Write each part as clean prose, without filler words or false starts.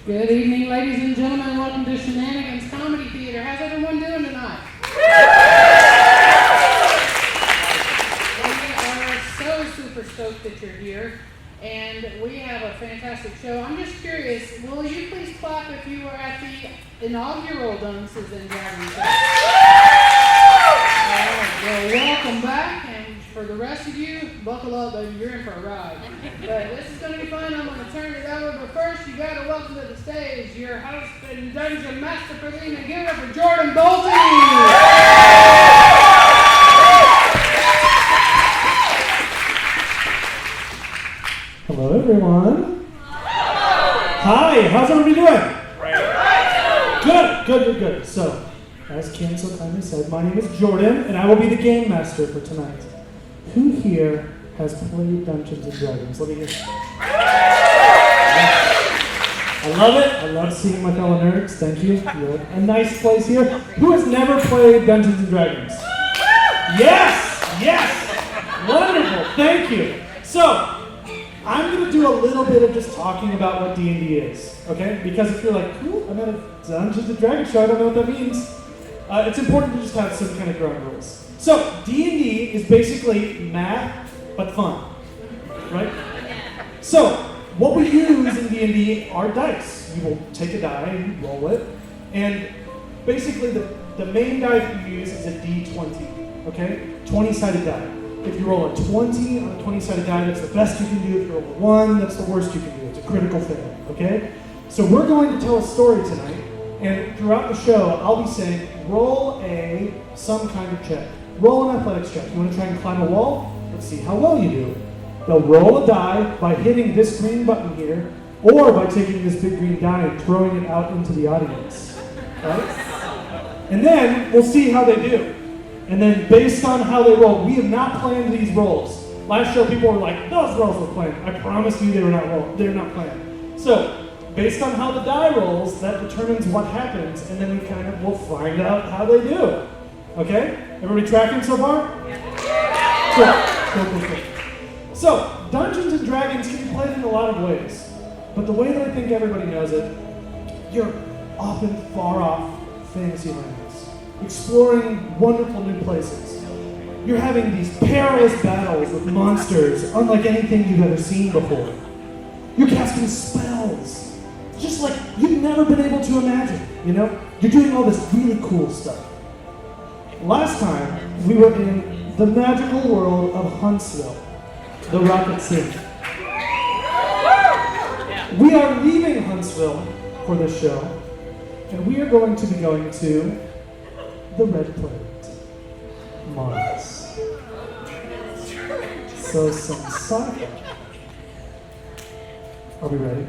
Good evening, ladies and gentlemen. Welcome to Shenanigans Comedy Theater. How's everyone doing tonight? We are so super stoked that you're here, and we have a fantastic show. I'm just curious, will you please clap if you were at the inaugural Dunces and Dragons show? Well, welcome back, and for the rest of you, buckle up, baby. You're in for a ride. But this is going to be fun. I'm going to turn it over. But first, you got to welcome to the stage your host and dungeon master for the evening. Give it up for Jordan Dunces. Hello, everyone. Hi. How's everybody doing? Good. So, as Kim so kindly said, my name is Jordan, and I will be the game master for tonight. Who here has played Dungeons and Dragons? Let me hear. I love it. I love seeing my fellow nerds. Thank you. You're a nice place here. Who has never played Dungeons and Dragons? Yes. Wonderful. Thank you. So, I'm going to do a little bit of just talking about what D&D is, okay? Because if you're like, cool, I'm at a Dungeons and Dragons show, I don't know what that means. It's important to just have some kind of ground rules. So, D&D is basically math, but fun, right? So, what we use in D&D are dice. You will take a die and roll it, and basically the main die you use is a D20, okay? 20-sided die. If you roll a 20 on a 20-sided die, that's the best you can do. If you roll a 1, that's the worst you can do. It's a critical fail, okay? So we're going to tell a story tonight, and throughout the show, I'll be saying, roll some kind of check. Roll an athletics check. You want to try and climb a wall? Let's see how well you do. They'll roll a die by hitting this green button here, or by taking this big green die and throwing it out into the audience, right? And then we'll see how they do. And then based on how they roll, we have not planned these rolls. Last show, people were like, those rolls were planned. I promise you they're not planned. So, based on how the die rolls, that determines what happens, and then we'll find out how they do. Okay? Everybody tracking so far? Yeah. Cool. So, Dungeons and Dragons can be played in a lot of ways. But the way that I think everybody knows it, you're often far off fantasy lands, exploring wonderful new places. You're having these perilous battles with monsters unlike anything you've ever seen before. You're casting spells, just like you've never been able to imagine, you know? You're doing all this really cool stuff. Last time, we were in the magical world of Huntsville, the Rocket City. We are leaving Huntsville for this show, and we are going to be going to the Red Planet, Mars. So some sci-fi. Are we ready?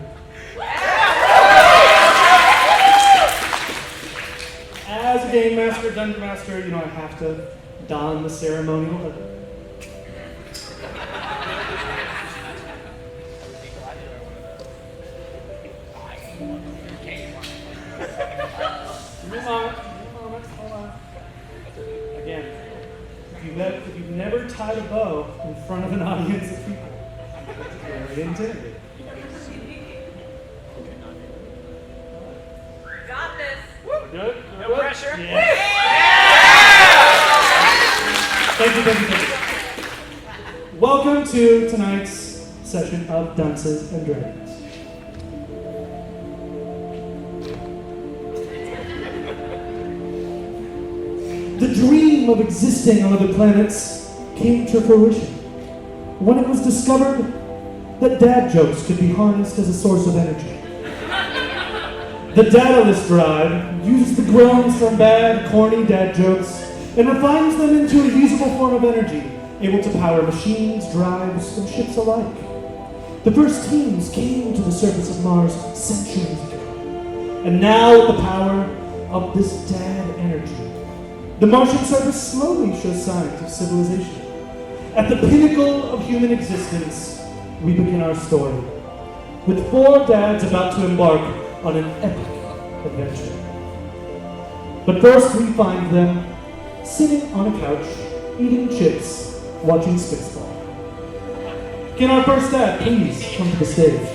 As a game master, dungeon master, I have to don the ceremonial. Hold on. Again, if you've never tied a bow in front of an audience of people, that's very intimidating. Got this. Good? No pressure. Yeah. Thank you. Welcome to tonight's session of Dunces and Dragons. The dream of existing on other planets came to fruition when it was discovered that dad jokes could be harnessed as a source of energy. The DADalus Drive uses the groans from bad, corny dad jokes and refines them into a usable form of energy, able to power machines, drives, and ships alike. The first teams came to the surface of Mars centuries ago, and now with the power of this dad energy, the Martian surface slowly shows signs of civilization. At the pinnacle of human existence, we begin our story, with 4 dads about to embark on an epic adventure. But first we find them sitting on a couch, eating chips, watching Spitball. Can our first dad please come to the stage?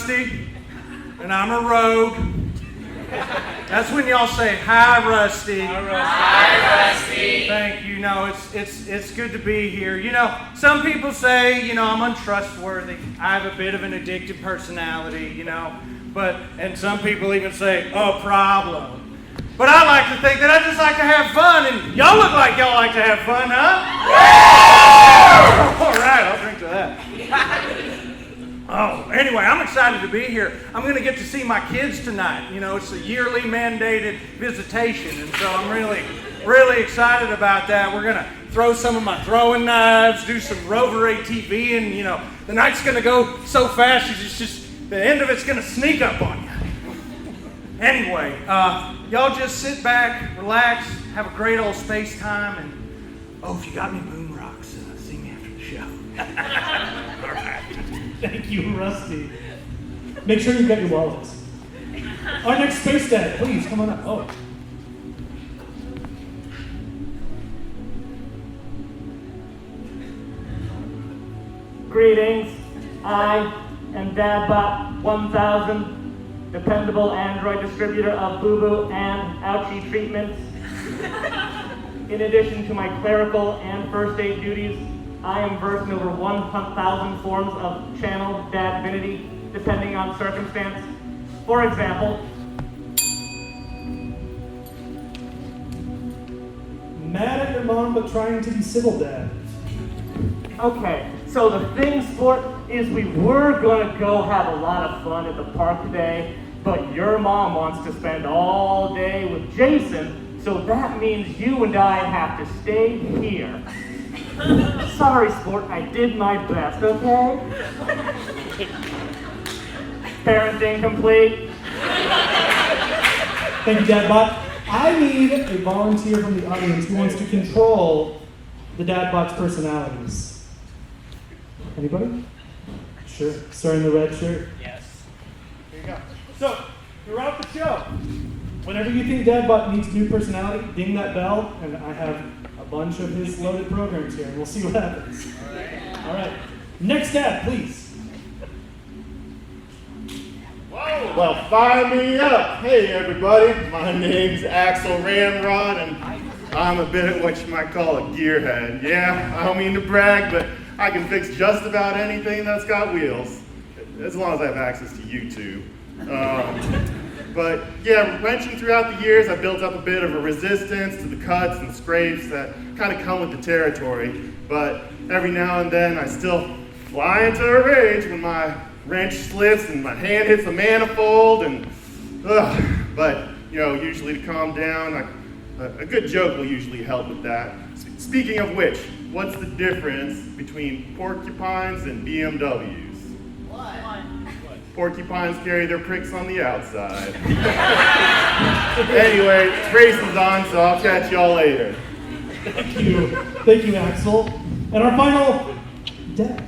Rusty, and I'm a rogue. That's when y'all say, "Hi, Rusty." Hi, Rusty. Thank you. No, it's good to be here. You know, some people say, I'm untrustworthy. I have a bit of an addictive personality, and some people even say, "a problem." But I like to think that I just like to have fun, and y'all look like y'all like to have fun, huh? All right, I'll drink to that. Oh, anyway, I'm excited to be here. I'm going to get to see my kids tonight. It's a yearly mandated visitation, and so I'm really, really excited about that. We're going to throw some of my throwing knives, do some Rover ATV, and, the night's going to go so fast, it's just, the end of it's going to sneak up on you. Anyway, y'all just sit back, relax, have a great old space time, and, if you got any moon rocks, see me after the show. All right. Thank you, Rusty. Make sure you've got your wallets. Our next space dad, please, come on up. Oh. Greetings. I am DADbot 1000, dependable Android distributor of boo-boo and ouchie treatments. In addition to my clerical and first aid duties, I am versed in over 1,000 forms of channel divinity, depending on circumstance. For example, Mad at your mom, but trying to be civil, Dad. okay, so the thing, sport, is we were gonna go have a lot of fun at the park today, but your mom wants to spend all day with Jason, so that means you and I have to stay here. Sorry, sport, I did my best, okay? Parenting complete. Thank you, DADbot. I need a volunteer from the audience who wants to control the DADbot's personalities. Anybody? Sure. Sir in the red shirt. Yes. Here you go. So, throughout the show, whenever you think DADbot needs a new personality, ding that bell, and I have a bunch of his loaded programs here, and we'll see what happens. All right. Next dad, please. Well, fire me up. Hey, everybody. My name's Axel Ramrod, and I'm a bit of what you might call a gearhead. Yeah, I don't mean to brag, but I can fix just about anything that's got wheels, as long as I have access to YouTube. But yeah, wrenching throughout the years, I built up a bit of a resistance to the cuts and scrapes that kind of come with the territory. But every now and then, I still fly into a rage when my wrench slips and my hand hits the manifold. But usually to calm down, a good joke will usually help with that. Speaking of which, what's the difference between porcupines and BMWs? Porcupines carry their pricks on the outside. Anyway, racing's on, so I'll catch y'all later. Thank you, Axel. And our final dad,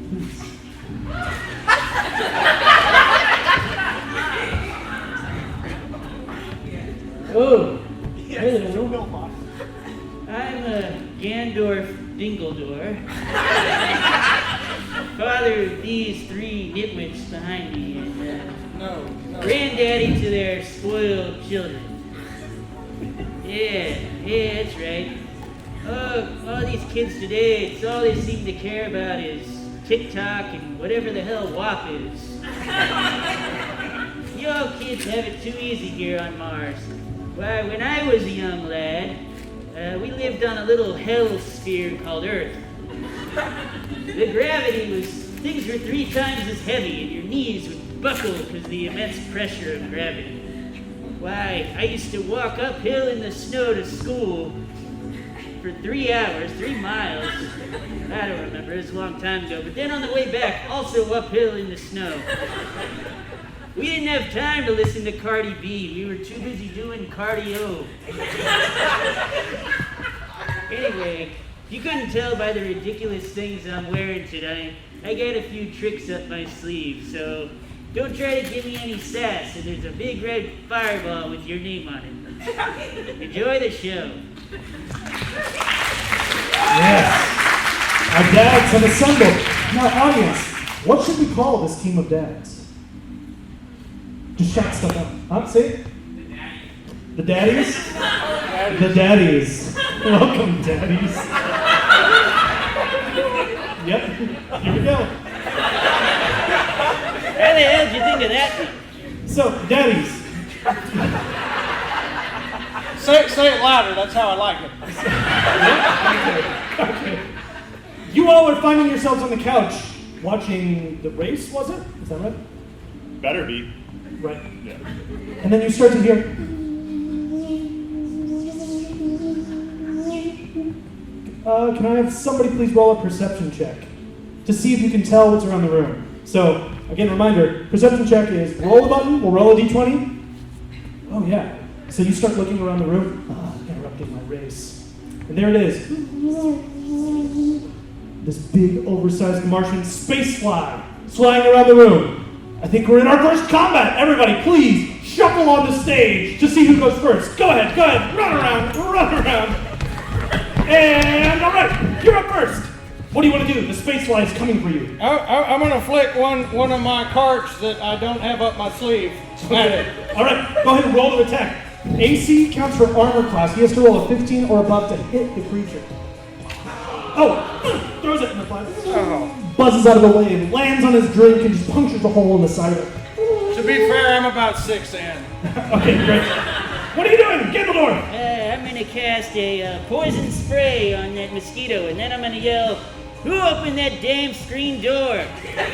please. Oh, hello. I'm Gandorf Dingledor, father of these three nitwits behind me, and granddaddy to their spoiled children. Yeah, that's right. Oh, all these kids today, it's all they seem to care about is TikTok and whatever the hell WAP is. You all kids have it too easy here on Mars. Why, when I was a young lad, we lived on a little hell sphere called Earth. The gravity was, things were 3 times as heavy and your knees would buckle because of the immense pressure of gravity. Why, I used to walk uphill in the snow to school for 3 hours, 3 miles. I don't remember, it was a long time ago. But then on the way back, also uphill in the snow. We didn't have time to listen to Cardi B. We were too busy doing cardio. Anyway, if you couldn't tell by the ridiculous things I'm wearing today, I got a few tricks up my sleeve, so don't try to give me any sass, and there's a big red fireball with your name on it. Enjoy the show. Yes. Our dads have assembled. Now, audience, what should we call this team of dads? Just shout stuff up. Huh? Say it. The daddies? The daddies. Welcome, daddies. Yep. Here we go. How the hell did you think of that? So, daddies. Say it louder. That's how I like it. Okay. You all are finding yourselves on the couch watching the race, was it? Is that right? Better be. Right. Yeah. And then you start to hear. Can I have somebody please roll a perception check to see if you can tell what's around the room? So, again, reminder, perception check is roll a button, we'll roll a d20. Oh, yeah. So you start looking around the room. Interrupting my race. And there it is. This big, oversized Martian space fly flying around the room. I think we're in our first combat. Everybody, please shuffle on the stage to see who goes first. Go ahead, run around. And all right, you're up first. What do you want to do? The space fly is coming for you. I'm going to flick one of my cards that I don't have up my sleeve. Okay. All right, go ahead and roll to attack. AC counts for armor class. He has to roll a 15 or above to hit the creature. Oh, throws it in the fly. Buzzes out of the way and lands on his drink and just punctures a hole in the side of it. To be fair, I'm about 6 in. Okay, great. What are you doing? Get in the door. I'm gonna cast a poison spray on that mosquito, and then I'm gonna yell, "Who opened that damn screen door?"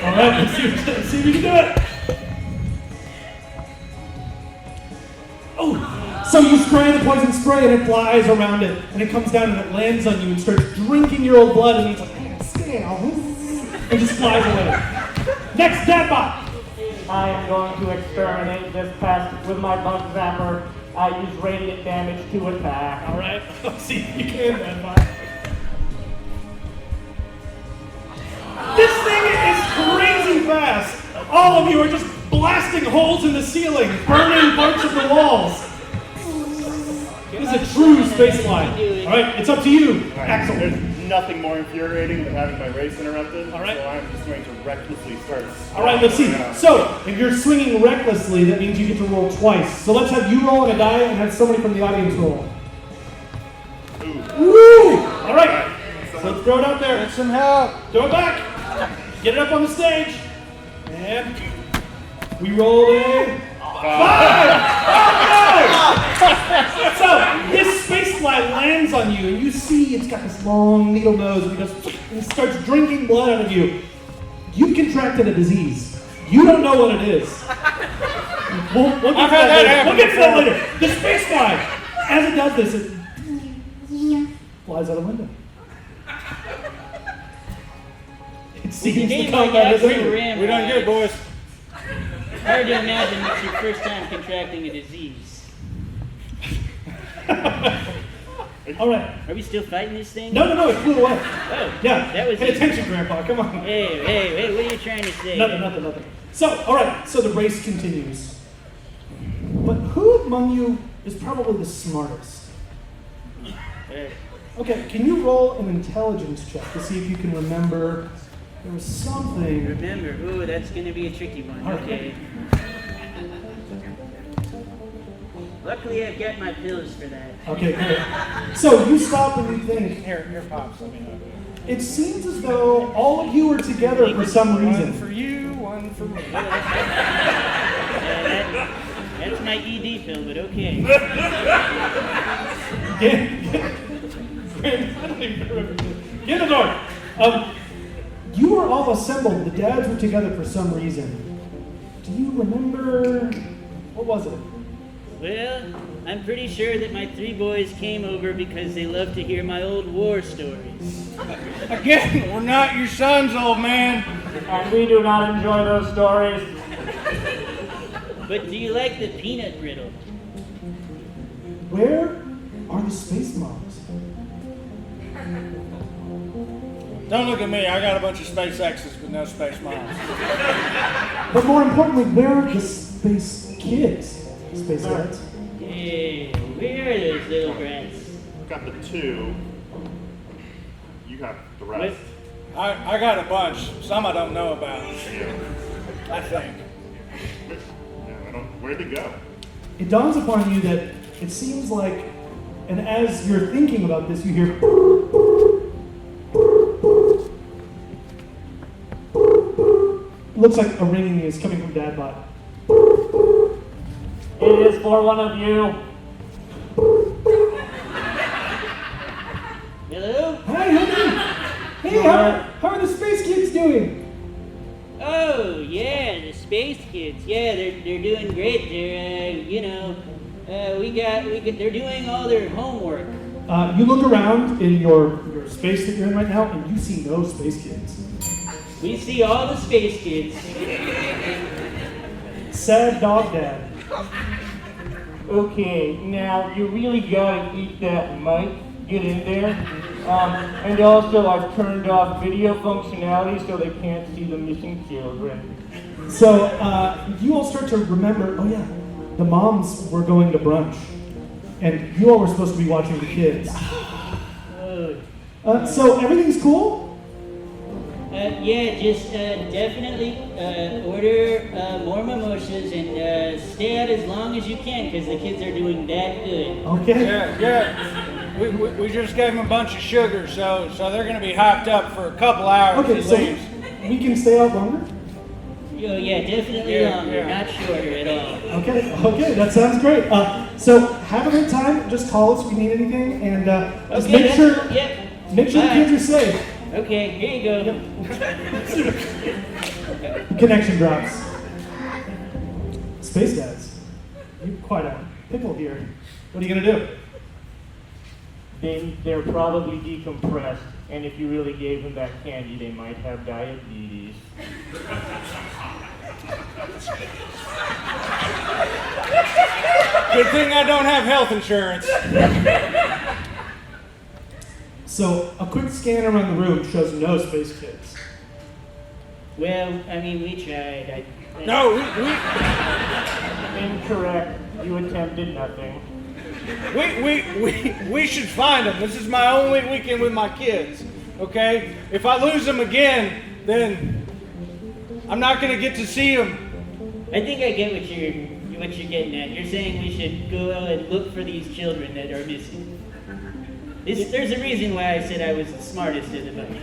All right, let's see if you can do it. Oh, so you spray the poison spray and it flies around it, and it comes down and it lands on you and starts drinking your old blood, and it's like, and just flies away. Next, Dadbot. I am going to exterminate this pest with my bug zapper. I use radiant damage to attack. All right, let's see if you can, Dadbot. This thing is crazy fast. All of you are just blasting holes in the ceiling, burning parts of the walls. It is a true space line. All right, it's up to you, Axel. There's nothing more infuriating than having my race interrupted. All right. So I'm just going to recklessly start. All right, let's see. So, if you're swinging recklessly, that means you get to roll twice. So let's have you roll on a die and have somebody from the audience roll. Woo! All right. So let's throw it out there. Get some help. Throw it back. Get it up on the stage. And we roll a 5. Oh, no! So, this space fly lands on you, and you see it's got this long needle nose, and it starts drinking blood out of you. You've contracted a disease. You don't know what it is. We'll get to that later. The space fly, as it does this, it flies out a window. It seems to come back as We done good, boys. Hard to imagine it's your first time contracting a disease. All right. Are we still fighting this thing? No, it flew away. Oh, Yeah, that was pay easy. attention, Grandpa, come on. Hey, what are you trying to say? Nothing. So, all right, so the race continues. But who among you is probably the smartest? Okay, can you roll an intelligence check to see if you can remember there was something. Remember, that's going to be a tricky one. Okay. Luckily, I've got my pills for that. Okay, great. So you stop and you think, Here, Pops. Let me know. it seems as though all of you are together for some One reason. for you, one for me. That's my ED pill, but okay. Get in the door. You are all assembled. The dads were together for some reason. Do you remember? What was it? Well, I'm pretty sure that my 3 boys came over because they love to hear my old war stories. Again, we're not your sons, old man. And we do not enjoy those stories. But do you like the peanut brittle? Where are the space moms? Don't look at me. I got a bunch of space X's, but no space moms. But more importantly, where are the space kids? Space dads? Hey, where are those little brats? I've got the 2. You have the rest. I got a bunch. Some I don't know about. Yeah. I think. Yeah, I don't Where'd it go? It dawns upon you that it seems like, and as you're thinking about this, you hear looks like a ringing is coming from DADbot. It is for one of you. Hello? Hi, honey. Hey, how are the space kids doing? Oh, yeah, the space kids. Yeah, they're doing great. They're doing all their homework. You look around in your space that you're in right now, and you see no space kids. We see all the space kids. Sad dog dad. Okay, now you really gotta eat that mic. Get in there. And also, I've turned off video functionality so they can't see the missing children. So you all start to remember, oh yeah, the moms were going to brunch. And you all were supposed to be watching the kids. So everything's cool? Yeah, just definitely order more mimosas and stay out as long as you can because the kids are doing that good. Okay. Yeah. We just gave them a bunch of sugar, so they're going to be hyped up for a couple hours Okay, at so least. we can stay out longer? Oh, yeah, definitely longer, not shorter at all. Okay, that sounds great. So have a good time. Just call us if you need anything, and just make sure the kids are safe. Okay, here you go. Connection drops. Space dads, you're quite a pickle here. What are you gonna do? They're probably decompressed, and if you really gave them that candy, they might have diabetes. Good thing I don't have health insurance. So a quick scan around the room shows no space kids. Well, I mean, we tried. No, Incorrect. You attempted nothing. we should find them. This is my only weekend with my kids. Okay? If I lose them again, then I'm not going to get to see them. I think I get what you're getting at. You're saying we should go out and look for these children that are missing. There's a reason why I said I was the smartest of the bunch.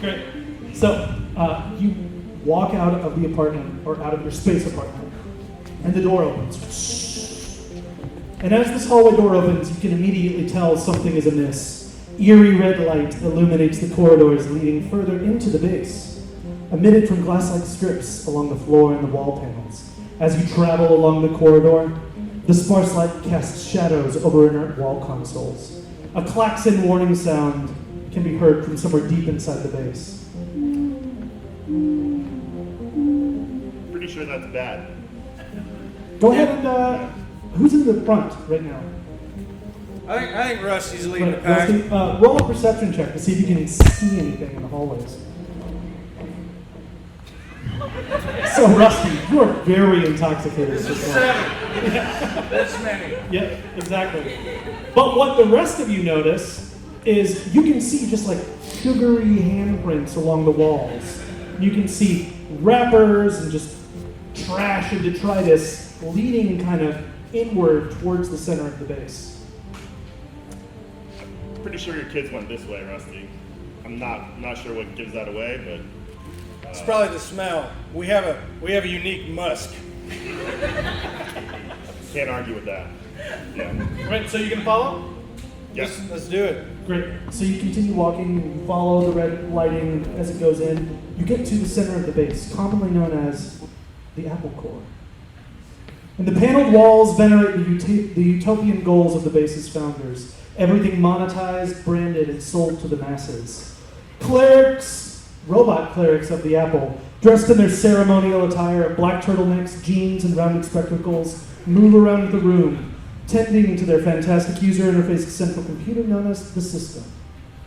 Great. So you walk out of the apartment, or out of your space apartment, and the door opens. And as this hallway door opens, you can immediately tell something is amiss. Eerie red light illuminates the corridors leading further into the base, emitted from glass-like strips along the floor and the wall panels. As you travel along the corridor, the sparse light casts shadows over inert wall consoles. A klaxon warning sound can be heard from somewhere deep inside the base. Pretty sure that's bad. Go ahead and, who's in the front right now? I think Rusty's leading the Right, pack. Rusty, roll a perception check to see if you can see anything in the hallways. So Rusty, you are very intoxicated. This many. Yeah, exactly. But what the rest of you notice is you can see just like sugary handprints along the walls. You can see wrappers and just trash and detritus leading kind of inward towards the center of the base. Pretty sure your kids went this way, Rusty. I'm not sure what gives that away, but It's probably the smell. We have a unique musk. can't argue with that. Yeah. Right, so you can follow? Yes. Let's do it. Great. So you continue walking, you follow the red lighting as it goes in. You get to the center of the base, commonly known as the apple core. And the paneled walls venerate the utopian goals of the base's founders. Everything monetized, branded, and sold to the masses. Clerics, robot clerics of the apple, dressed in their ceremonial attire, black turtlenecks, jeans, and rounded spectacles, move around the room, tending to their fantastic user interface central computer known as the system.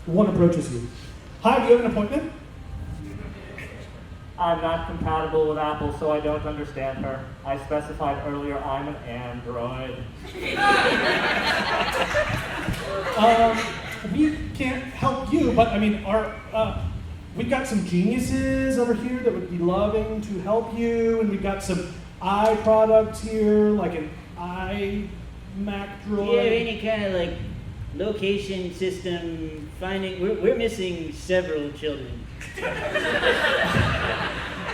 One approaches you. Hi, do you have an appointment? I'm not compatible with Apple, so I don't understand her. I specified earlier I'm an Android. We can't help you, but I mean, we've got some geniuses over here that would be loving to help you, and we've got some eye product here, like an eye Mac Do droid? you have any kind of like location system finding? We're missing several children.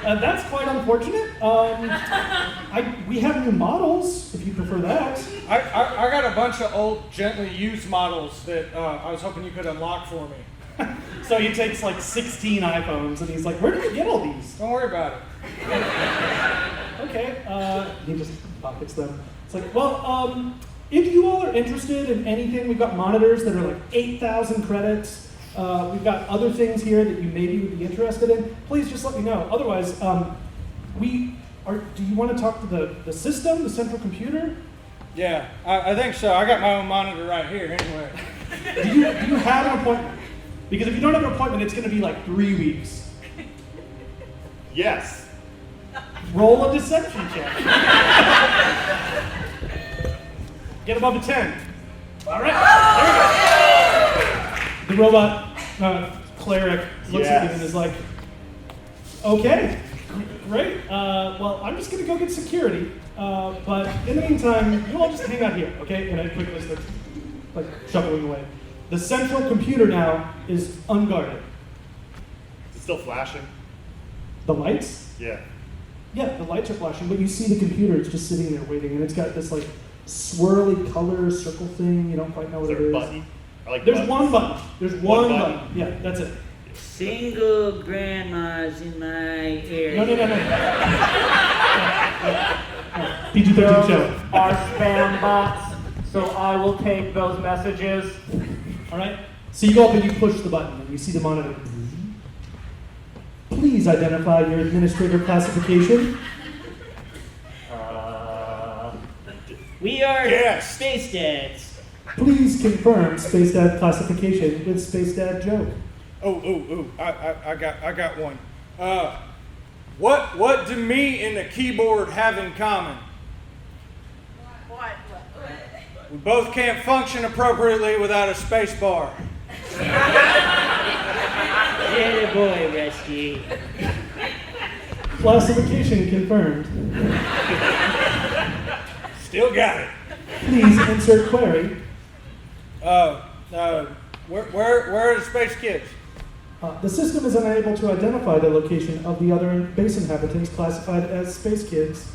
That's quite unfortunate. We have new models, if you prefer that. I got a bunch of old, gently used models that I was hoping you could unlock for me. So he takes like 16 iPhones and he's like, where did you get all these? Don't worry about it. Okay, he just pockets them. It's like, well, if you all are interested in anything, we've got monitors that are like 8,000 credits. We've got other things here that you maybe would be interested in. Please just let me know. Otherwise, do you want to talk to the system, the central computer? Yeah, I think so. I got my own monitor right here anyway. Do you have an appointment? Because if you don't have an appointment, it's going to be like 3 weeks. Yes. Roll a deception check. Get above a 10. All right, there we go. The robot cleric looks at you and is like, okay, great. Well, I'm just going to go get security. But in the meantime, you all just hang out here, okay? And I quickly start shuffling away. The central computer now is unguarded. Is it still flashing? The lights? Yeah. Yeah, the lights are flashing, but you see the computer, it's just sitting there waiting, and it's got this like swirly color circle thing, you don't quite know what it is. Is there a button? I like There's buttons. one button. There's one button. Yeah, that's it. Single grandmas in my area. No. PG-13 show. Are spam bots, so I will take those messages. All right. So you go up and you push the button, and you see the monitor. Please identify your administrator classification. We are Yes. space dads. Please confirm Space Dad classification with Space Dad joke. I got one. What do me and the keyboard have in common? What? We both can't function appropriately without a space bar. Atta boy, Rusty. Classification confirmed. Still got it. Please insert query. Where are the space kids? The system is unable to identify the location of the other base inhabitants classified as space kids.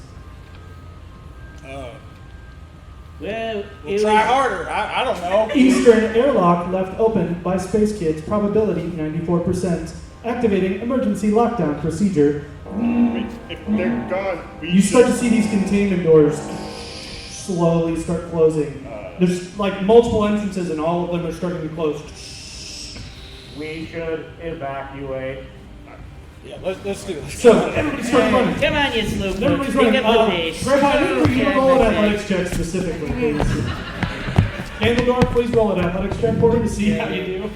Well, We'll try harder. I don't know. Eastern airlock left open by space kids. Probability 94%. Activating emergency lockdown procedure. If they're gone, You start to see these containment doors slowly start closing. There's like multiple entrances and all of them are starting to close. We should evacuate. Yeah, let's do this. So everybody starts running. come on, you slow Everybody's Pick running. up the pace. Grandpa, I need for you to roll an athletics check specifically, please. Gandalf, please roll an athletics check for me to see how you do.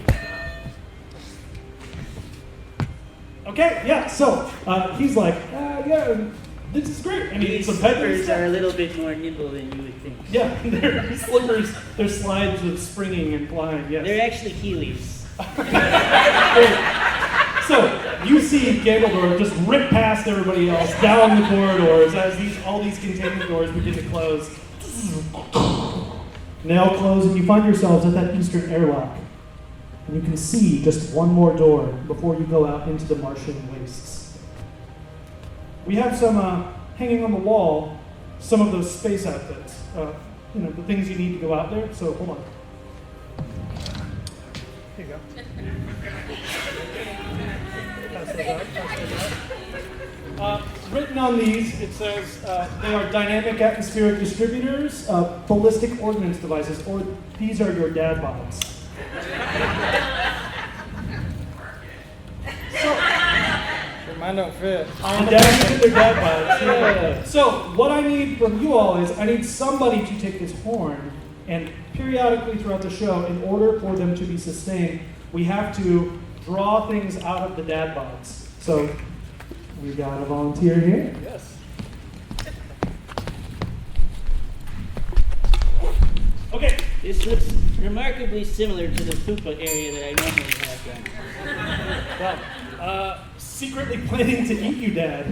Okay, yeah, so he's like, yeah, this is great. And These it's a pedal slippers step. are a little bit more nimble than you would think. Yeah, they're slippers, they're slides with springing and flying, yes. They're actually Heelys. So you see Gandalf just rip past everybody else down the corridors as all these containment doors begin to close. Now close, and you find yourselves at that eastern airlock. And you can see just one more door before you go out into the Martian wastes. We have some hanging on the wall, some of those space outfits. The things you need to go out there. So hold on. Here you go. Written on these, it says they are dynamic atmospheric distributors, ballistic ordnance devices, or these are your dad bots. Mine don't fit. Their dad bots. Yeah. So what I need from you all is I need somebody to take this horn and periodically throughout the show, in order for them to be sustained, we have to draw things out of the dad bots. So we got a volunteer here. Yes. Okay. This looks remarkably similar to the Fupa area that I normally have done. Well, secretly planning to eat you, Dad.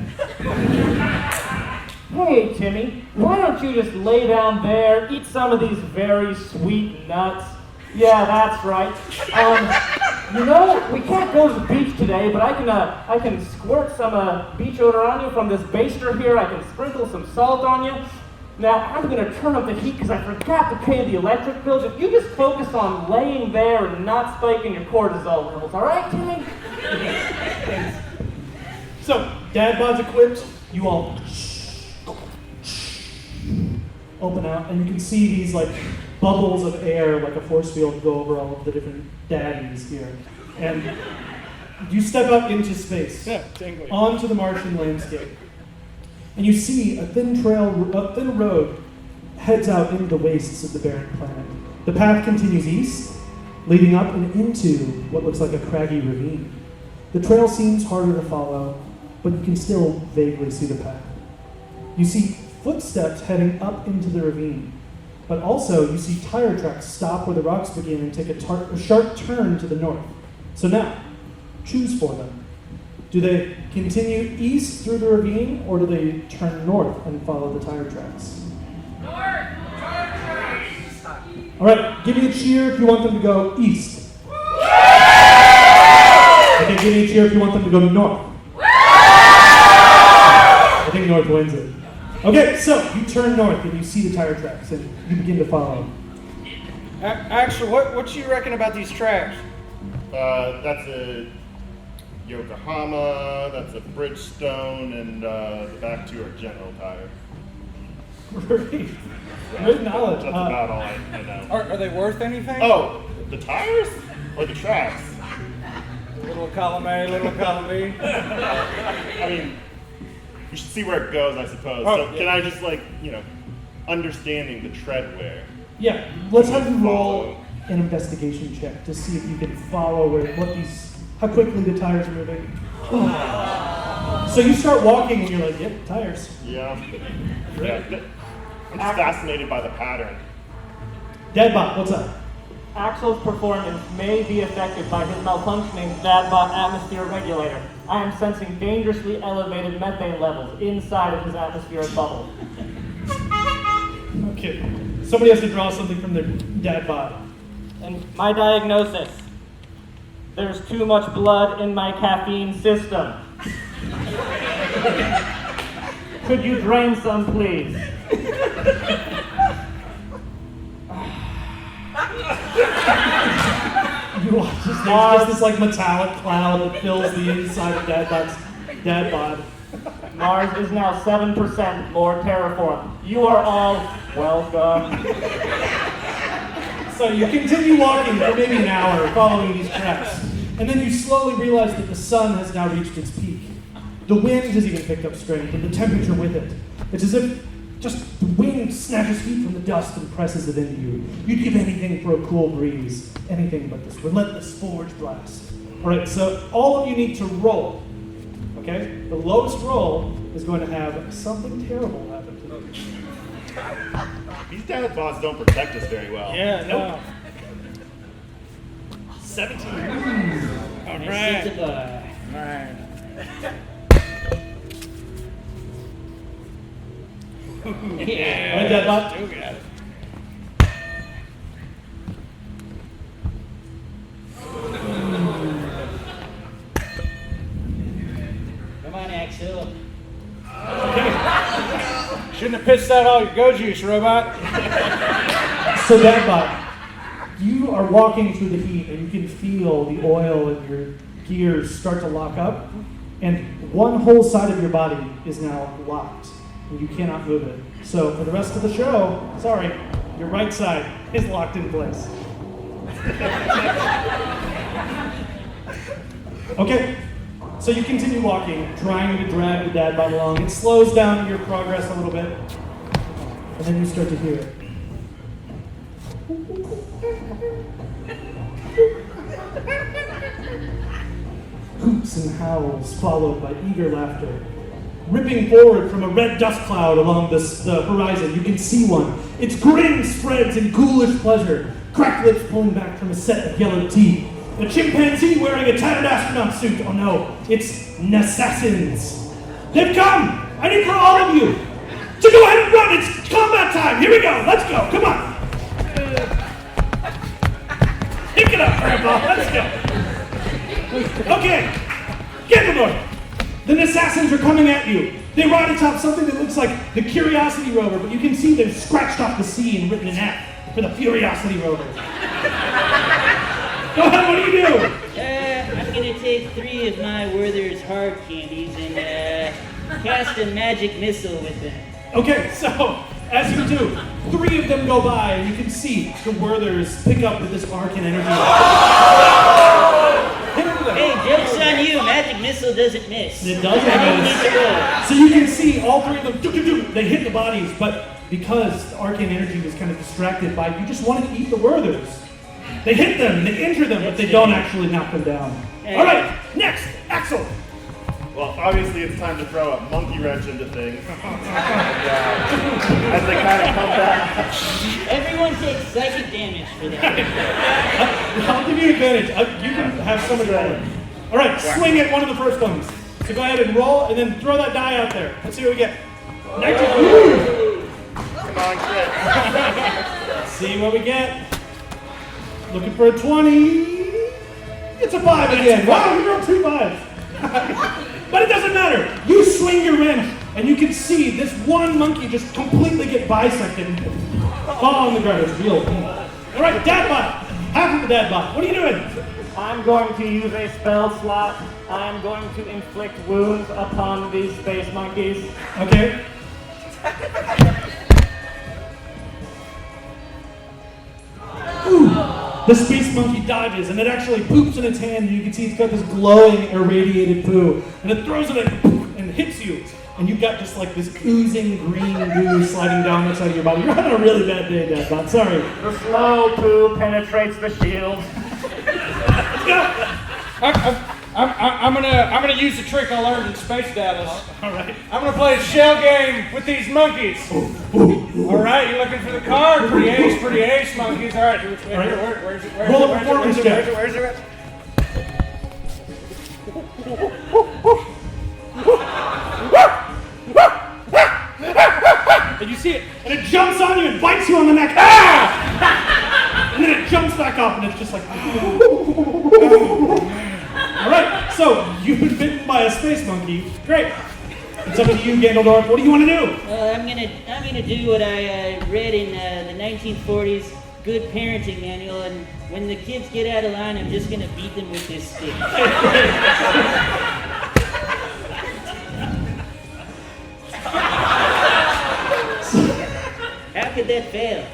Hey, Timmy, why don't you just lay down there, eat some of these very sweet nuts? Yeah, that's right. We can't go to the beach today, but I can squirt some beach odor on you from this baster here. I can sprinkle some salt on you. Now, I'm going to turn up the heat because I forgot to pay the electric bills. If you just focus on laying there and not spiking your cortisol levels, all right, Timmy? So, dad bod's equipped. You all open out, and you can see these like bubbles of air, like a force field, go over all of the different daddies here. And you step out into space, onto the Martian landscape. And you see a thin road heads out into the wastes of the barren planet. The path continues east, leading up and into what looks like a craggy ravine. The trail seems harder to follow, but you can still vaguely see the path. You see footsteps heading up into the ravine, but also you see tire tracks stop where the rocks begin and take a sharp turn to the north. So now, choose for them. Do they continue east through the ravine, or do they turn north and follow the tire tracks? North! Tire tracks! All right, give me a cheer if you want them to go east. Okay, give me a cheer if you want them to go north. I think north wins it. Okay, so you turn north and you see the tire tracks and you begin to follow. Axel, what you reckon about these tracks? That's a Yokohama, that's a Bridgestone, and the back two are General Tire. Great. Good knowledge. That's about all I know. Are they worth anything? Oh, the tires? Or the tracks? Little column A, little column B. I mean, you should see where it goes, I suppose. Oh, So yeah. can I just understanding the tread wear? Yeah, let's have you roll an investigation check to see if you can follow how quickly the tires are moving. So you start walking and you're like, yep, tires. Yeah. I'm just fascinated by the pattern. Dadbot, what's up? Axel's performance may be affected by his malfunctioning DADbot atmosphere regulator. I am sensing dangerously elevated methane levels inside of his atmospheric bubble. Okay, somebody has to draw something from their Dadbot. And my diagnosis: there's too much blood in my caffeine system. Could you drain some, please? You watch this, there's just this like metallic cloud that fills the inside of Dadbot's Dadbot. Mars is now 7% more terraformed. You are all welcome. So you continue walking for maybe an hour, following these tracks, and then you slowly realize that the sun has now reached its peak. The wind has even picked up strength, and the temperature with it. It's as if just the wind snatches heat from the dust and presses it into you. You'd give anything for a cool breeze, anything but this relentless forge blast. All right, so all of you need to roll. Okay, the lowest roll is going to have something terrible happen to them. These dad bots don't protect us very well. Yeah, no. 17. All right. All All right. Yeah. Right, Dadbot? Still got it. Come on, Axel. Shouldn't have pissed out all your go juice, robot. So Dadbot, you are walking through the heat and you can feel the oil in your gears start to lock up, and one whole side of your body is now locked and you cannot move it. So for the rest of the show, sorry, your right side is locked in place. Okay, so you continue walking, trying to drag the Dadbot along. It slows down your progress a little bit, and then you start to hear it. Hoots and howls followed by eager laughter. Ripping forward from a red dust cloud along the horizon, you can see one. Its grin spreads in ghoulish pleasure, cracked lips pulling back from a set of yellow teeth. A chimpanzee wearing a tattered astronaut suit. Oh no, it's Nassassins. They've come! I need for all of you! So go ahead and run. It's combat time. Here we go. Let's go. Come on. Pick it up, Grandpa. Let's go. Okay. Get the boy. The assassins are coming at you. They ride atop something that looks like the Curiosity rover, but you can see they've scratched off the C and written an F for the Curiosity rover. Go ahead, what do you do? I'm gonna take 3 of my Werther's hard candies and cast a magic missile with them. Okay, so as you do, 3 of them go by, and you can see the Werthers pick up with this arcane energy. Hey, joke's on you. Magic missile doesn't miss. It doesn't I don't miss. need to roll. So you can see all 3 of them, they hit the bodies, but because the arcane energy was kind of distracted by, you just wanted to eat the Werthers. They hit them, they injure them, but they don't actually knock them down. Hey. All right, next, Axel. Well, obviously it's time to throw a monkey wrench into things. As they kind of come back. Everyone takes psychic damage for that. I'll give you advantage. You can have somebody roll. All right, swing at one of the first ones. So go ahead and roll, and then throw that die out there. Let's see what we get. 19. Come on, Chris. See what we get. Looking for a 20. It's a 5 again. Wow, we rolled 2 5s. But it doesn't matter. You swing your wrench, and you can see this one monkey just completely get bisected and fall on the ground. It's real pain. All right, Dadbot. Half of the Dadbot. What are you doing? I'm going to use a spell slot. I'm going to inflict wounds upon these space monkeys. Okay. Ooh. The space monkey dodges, and it actually poops in its hand, and you can see it's got this glowing, irradiated poo. And it throws it and hits you. And you've got just like this oozing green goo sliding down the side of your body. You're having a really bad day, Dadbot. Sorry. The slow poo penetrates the shield. Let's go. I'm gonna use the trick I learned in Space Dallas. All right. I'm gonna play a shell game with these monkeys. All right, you're looking for the card. Pretty ace, monkeys. All right, where's it? Roll a performance check. Where's it? And you see it, and it jumps on you and bites you on the neck. Ah! And then it jumps back up, and it's just like. All right, so you've been bitten by a space monkey. Great. It's up to you, Gandaldorf. What do you want to do? Well, I'm gonna do what I read in the 1940s good parenting manual, and when the kids get out of line, I'm just gonna beat them with this stick. How could that fail?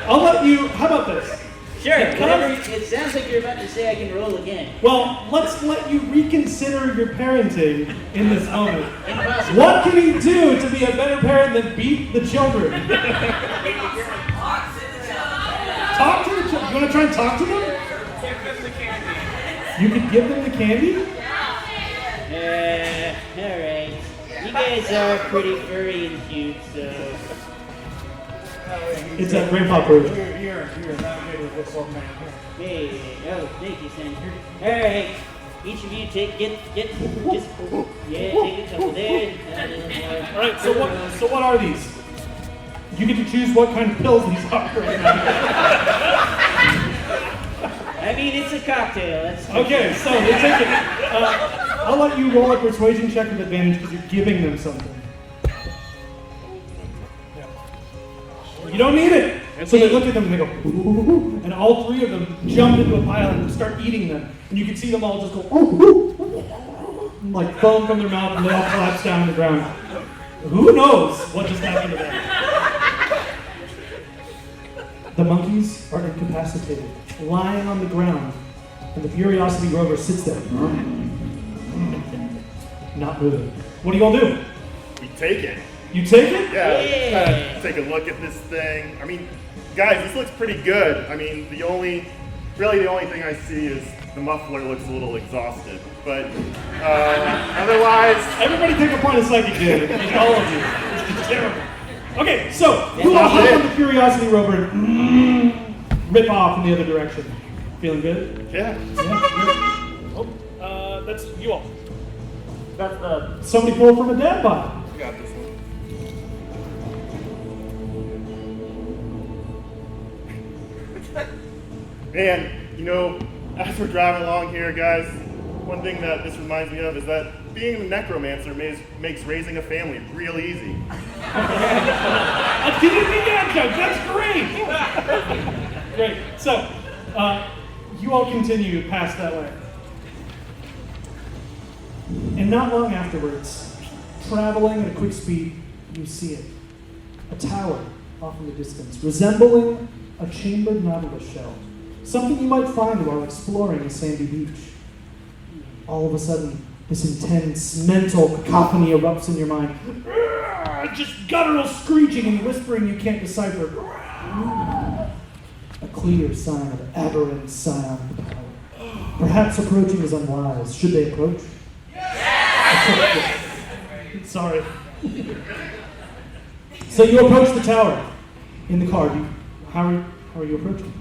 I'll let you. How about this? Sure, whatever. It sounds like you're about to say I can roll again. Well, let's let you reconsider your parenting in this moment. Impossible. What can he do to be a better parent than beat the children? Talk to the children. You want to try and talk to them? Give them the candy. You could give them the candy? Alright. You guys are pretty furry and cute, so... It's a grandpa version. You're not good with this old man. Hey, oh, thank you, Senator. Alright. Each of you get just, take a couple there. A little more. All right, so what are these? You get to choose what kind of pills these are right now. I mean, it's a cocktail. That's Okay, so they take it. I'll let you roll a persuasion check with advantage because you're giving them something. You don't need it. So they look at them and they go, ooh, and all 3 of them jump into a pile and start eating them. And you can see them all just go, ooh, like foam from their mouth, and they all collapse down on the ground. Who knows what just happened to them? The monkeys are incapacitated, lying on the ground, and the Curiosity rover sits there, not moving. What do you all do? We take it. You take it? Yeah, kind of take a look at this thing. I mean, guys, this looks pretty good. I mean, the only thing I see is the muffler looks a little exhausted. But otherwise... Everybody take a point of psychic damage. All of you. It's terrible. Okay, so you all hop on the Curiosity rover and rip off in the other direction. Feeling good? Yeah. Oh, that's you all. That's the... Somebody pulled from a dad bot. got this one. Man, you know, as we're driving along here, guys, one thing that this reminds me of is that being a necromancer makes raising a family real easy. I didn't need that joke. That's great. Great. So, you all continue past that way. And not long afterwards, traveling at a quick speed, you see it. A tower off in the distance, resembling a chambered nautilus shell. Something you might find while exploring a sandy beach. All of a sudden, this intense mental cacophony erupts in your mind. Just guttural screeching and whispering you can't decipher. A clear sign of aberrant psionic power. Perhaps approaching is unwise. Should they approach? Yes! Sorry. So you approach the tower in the car. How are you approaching?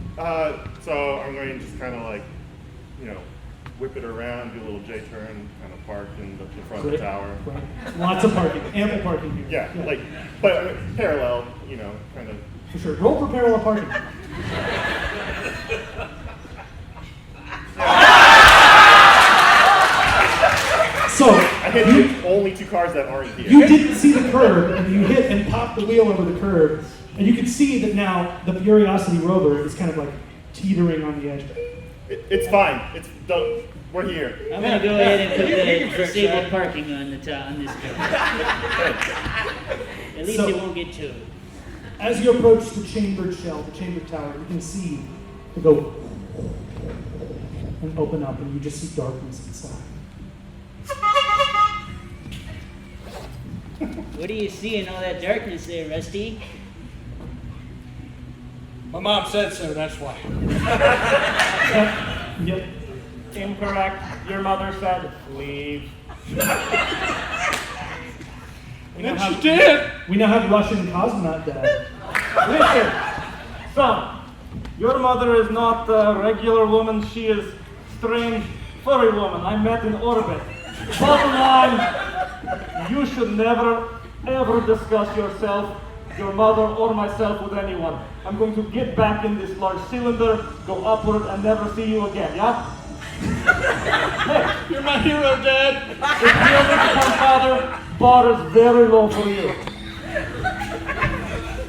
So I'm going to just kind of like, you know, whip it around, do a little J-turn, kind of park in front of the tower. Right. Lots of parking, ample parking here. Yeah, like, but parallel, you know, kind of. For sure. Roll for parallel parking. So I hit the only two cars that aren't here. you didn't see the curb, and you hit and popped the wheel over the curb, and you can see that now the Curiosity rover is kind of like teetering on the edge. It's fine. It's done. We're here. I'm gonna go ahead and put the disabled parking on the top on this car. At least So- it won't get towed. As you approach the chambered shell, the chambered tower, you can see it go and open up, and you just see darkness inside. What do you see in all that darkness there, Rusty? My mom said so, that's why. Yep. Incorrect. Your mother said, leave. And she did. We now have Russian cosmonaut dad. Listen, son, your mother is not a regular woman. She is strange, furry woman I met in orbit. Bottom line, you should never, ever discuss yourself, your mother, or myself with anyone. I'm going to get back in this large cylinder, go upward, and never see you again, yeah? Hey, You're my hero, Dad. if you ever become father, bar is very low for you.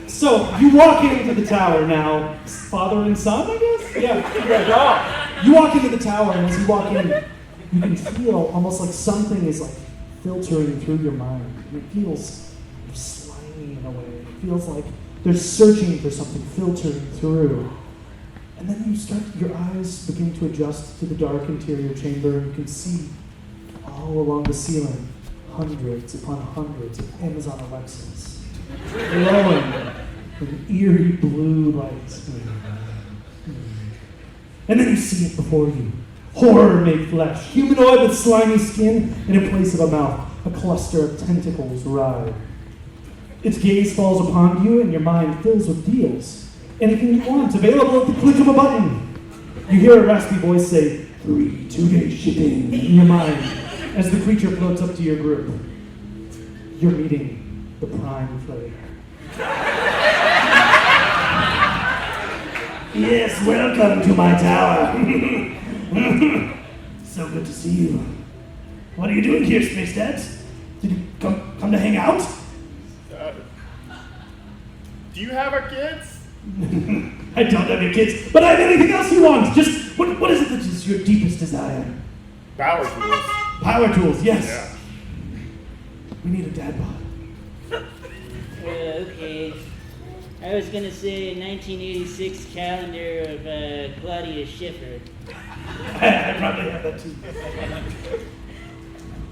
So you walk into the tower now, father and son, I guess? Yeah. You walk into the tower, and as you walk in, you can feel almost like something is like filtering through your mind. And it feels slimy in a way. It feels like they're searching for something filtering through. And then your eyes begin to adjust to the dark interior chamber, and you can see all along the ceiling hundreds upon hundreds of Amazon Alexas, glowing with eerie blue lights. And then you see it before you. Horror made flesh, humanoid with slimy skin, and in place of a mouth, a cluster of tentacles writhe. Its gaze falls upon you, and your mind fills with deals. Anything you want, available at the click of a button. You hear a raspy voice say, "Free 2-day shipping," in your mind, as the creature floats up to your group. You're meeting the prime player. Yes, welcome to my tower. So good to see you. What are you doing here, Space Dads? Did you come to hang out? Do you have our kids? I don't have your kids, but I have anything else you want. Just, what is it that is your deepest desire? Power tools. Power tools, yes. Yeah. We need a dad bod. Okay. I was gonna say 1986 calendar of Claudia Schiffer. I probably have that too.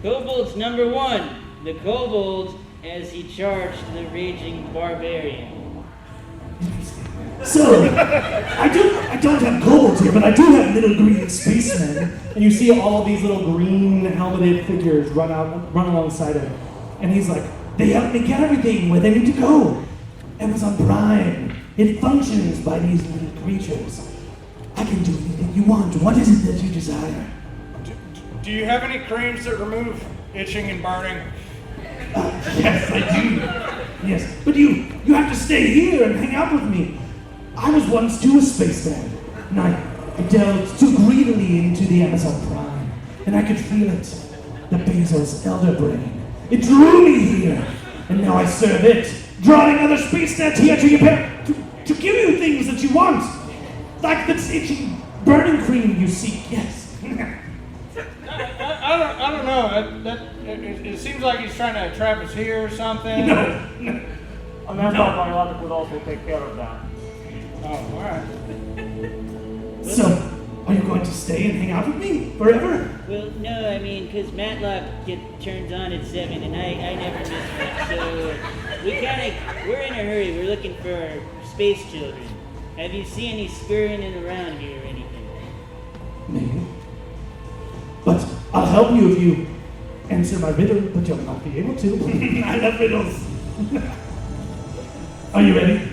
Kobolds number 1. The kobold as he charged the raging barbarian. So, I don't have kobolds here, but I do have little green spacemen. And you see all these little green helmeted figures run alongside him. And he's like, they help me get everything where they need to go. Amazon Prime. It functions by these little creatures. I can do anything you want. What is it that you desire? Do you have any creams that remove itching and burning? Yes, I do. Yes, but you have to stay here and hang out with me. I was once too a space dad, and I delved too greedily into the Amazon Prime, and I could feel it. The Bezos elder brain. It drew me here, and now I serve it, drawing other space dads here to give you things that you want, like that itchy burning cream you seek. Yes. I don't know. It seems like he's trying to trap us here or something. No. A Manslaughter biologic would also take care of that. Oh, all right. So, are you going to stay and hang out with me forever? Well, no, I mean, because Matlock turns on at 7, and I never miss one. So we're in a hurry. We're looking for our space children. Have you seen any scurrying around here or anything? Maybe. But I'll help you if you answer my riddle, but you'll not be able to. I love riddles. Are you ready?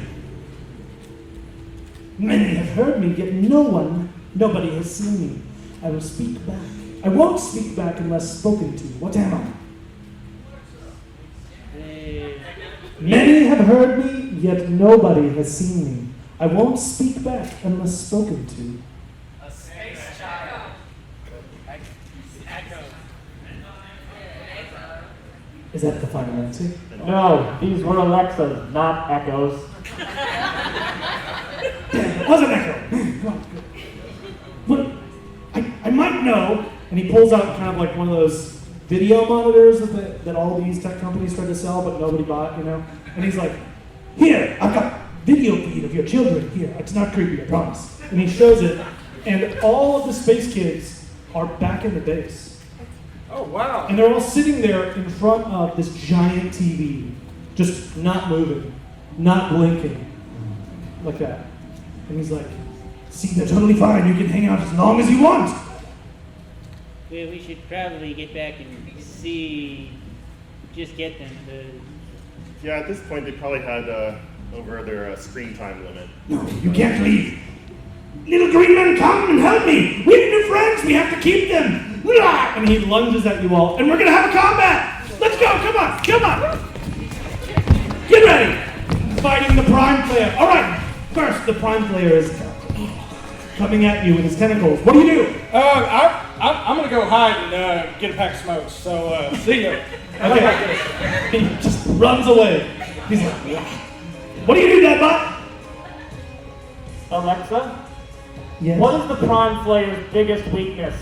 Many have heard me, yet nobody has seen me. I will speak back. I won't speak back unless spoken to. What am I? Many have heard me, yet nobody has seen me. I won't speak back unless spoken to. A space child. Echo. Is that the final answer? No, these were Alexas, not echoes. It was an echo. Well, I might know. And he pulls out kind of like one of those video monitors that all these tech companies try to sell, but nobody bought, you know? And he's like, here, I've got video feed of your children here. It's not creepy, I promise. And he shows it, and all of the space kids are back in the base. Oh, wow. And they're all sitting there in front of this giant TV, just not moving, not blinking, like that. And he's like, see, they're totally fine. You can hang out as long as you want. Well, we should probably get back and get them. Yeah, at this point they probably had over their screen time limit. No, you can't leave. Little green men, come and help me. We have new friends. We have to keep them. And he lunges at you all, and we're going to have a combat. Let's go. Come on. Get ready. Fighting the Prime player. All right. First, the Prime player is coming at you with his tentacles. What do you do? I'm going to go hide and get a pack of smokes. So, see you. Okay. He just runs away. He's like, what do you do, Deadbot? Alexa, Yes. what is the Prime player's biggest weakness?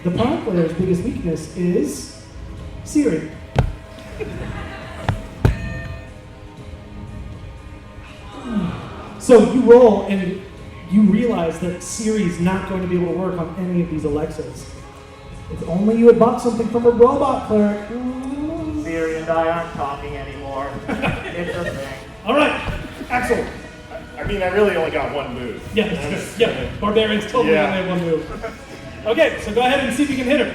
The Prime player's biggest weakness is Siri. So you roll and you realize that Siri's not going to be able to work on any of these Alexas. If only you had bought something from a robot cleric. Siri and I aren't talking anymore. It's a thing. All right, Axel. I mean, I really only got one move. Yeah, Barbarians totally Yeah. only have one move. Okay, so go ahead and see if you can hit her.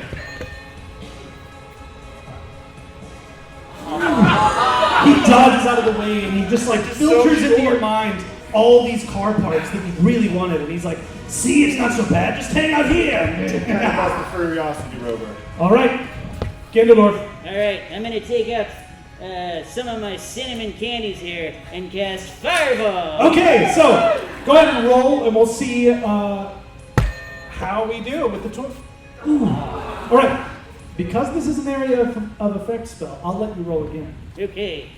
He dodges out of the way and he just like filters into your mind all these car parts that you really wanted. And he's like, see, it's not so bad, just hang out here. That's the curiosity rover. All right, Ganondorf. All right, I'm going to take out some of my cinnamon candies here and cast Fireball. Okay, so go ahead and roll and we'll see how we do with the All right, because this is an area of effect spell, I'll let you roll again. Okay.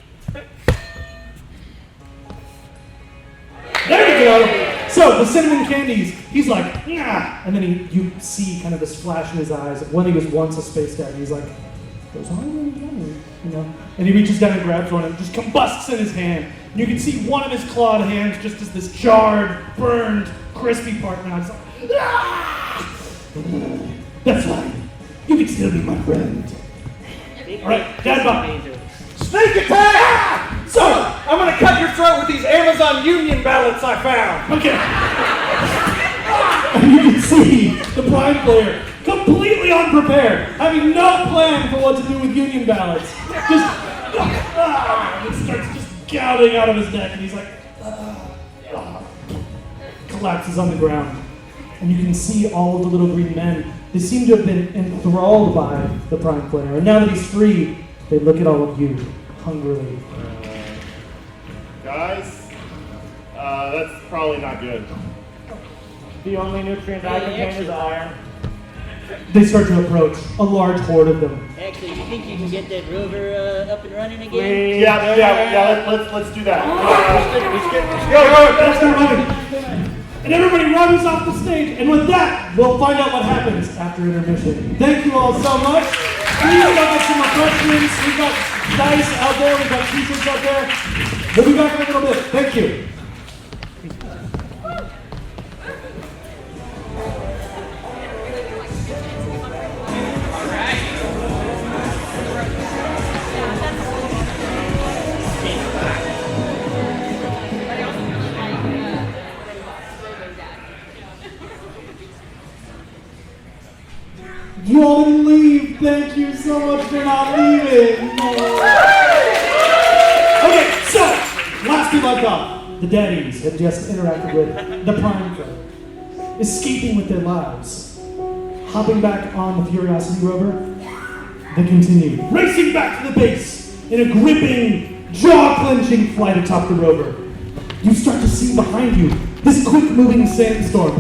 There you go. So the cinnamon candies, he's like, nah, and then you see kind of this flash in his eyes of when he was once a space dad. And he's like, those are really yummy, you know. And he reaches down and grabs one and it just combusts in his hand. And you can see one of his clawed hands just as this charred, burned, crispy part now. It's like, ah! That's fine. You can still be my friend. All right, Dadbot. Sneak attack! So, I'm going to cut your throat with these Amazon Union ballots I found. Okay. And you can see the Prime player completely unprepared, having no plan for what to do with Union ballots. Just, and it starts just gouting out of his neck, and he's like, collapses on the ground. And you can see all of the little green men. They seem to have been enthralled by the Prime player. And now that he's free, They look at all of you hungrily. Guys, that's probably not good. The only nutrient I contain is iron. They start to approach, a large horde of them. Actually, you think you can get that rover up and running again? Please. Yeah, let's do that. Let's start running. And everybody runs off the stage. And with that, we'll find out what happens after intermission. Thank you all so much. Please go get some refreshments. We've got dice out there. We've got t-shirts out there. We'll be back in a little bit. Thank you. You all didn't leave. Thank you so much for not leaving. Okay, so last we left off, the Daddies had just interacted with the Prime Crew, escaping with their lives. Hopping back on the Curiosity rover, they continue racing back to the base in a gripping, jaw-clenching flight atop the rover. You start to see behind you this quick-moving sandstorm.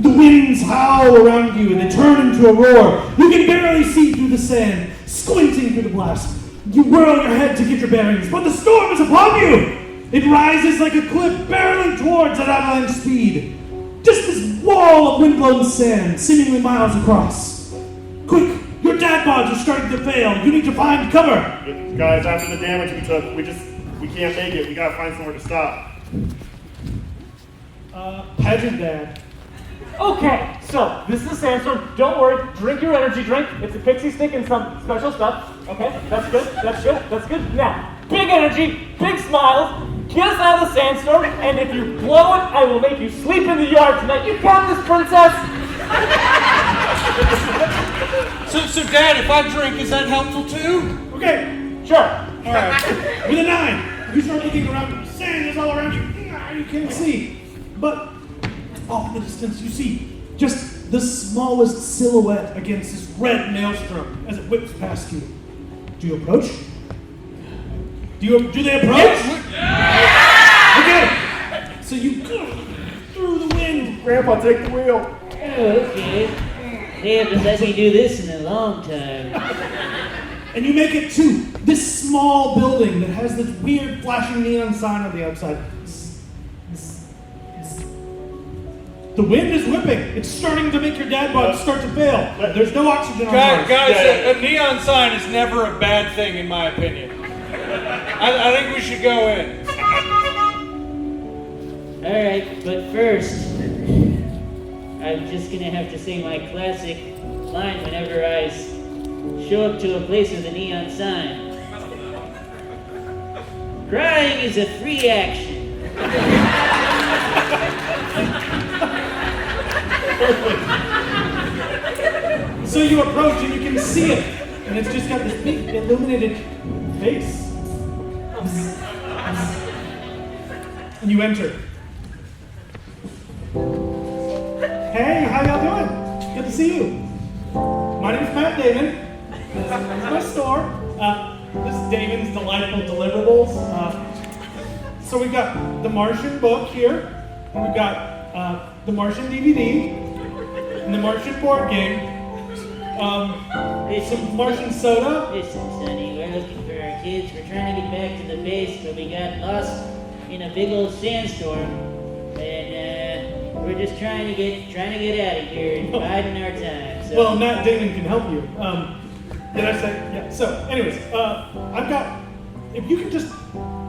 The winds howl around you and they turn into a roar. You can barely see through the sand, squinting through the blast. You whirl your head to get your bearings, but the storm is upon you! It rises like a cliff, barreling towards at avalanche speed. Just this wall of windblown sand, seemingly miles across. Quick, your dad bods are starting to fail. You need to find cover. Guys, after the damage we took, we can't make it. We gotta find somewhere to stop. Pageant Dad. Okay, so this is a sandstorm. Don't worry, drink your energy drink. It's a pixie stick and some special stuff. Okay, that's good, that's good, that's good. Now, big energy, big smiles. Get us out of the sandstorm, and if you blow it, I will make you sleep in the yard tonight. You got this, princess? So Dad, if I drink, is that helpful too? Okay, Sure. all right. With a 9, you start looking around. Sand is all around you. You can't see. But off in the distance, you see just the smallest silhouette against this red maelstrom as it whips past you. Do you approach? Do they approach? Okay. So you go through the wind. Grandpa, take the wheel. Okay. They haven't let me do this in a long time. And you make it to this small building that has this weird flashing neon sign on the outside. The wind is whipping. It's starting to make your dad bod start to fail. There's no oxygen on Mars. Guys, a neon sign is never a bad thing in my opinion. I think we should go in. Alright, but first, I'm just gonna have to say my classic line whenever I show up to a place with a neon sign. Crying is a free action. So you approach and you can see it, and it's just got this big illuminated face. And you enter. Hey, how y'all doing? Good to see you. My name's Matt Damon. This is my store. This is Damon's Delightful Deliverables. So we've got the Martian book here, and we've got the Martian DVD, and the Martian board game, some Martian soda. Listen, Sonny, we're looking for our kids. We're trying to get back to the base, but we got lost in a big old sandstorm, and we're just trying to get out of here and biding our time. So. Well, Matt Damon can help you. Did I say? Yeah. So, anyways, I've got. If you could just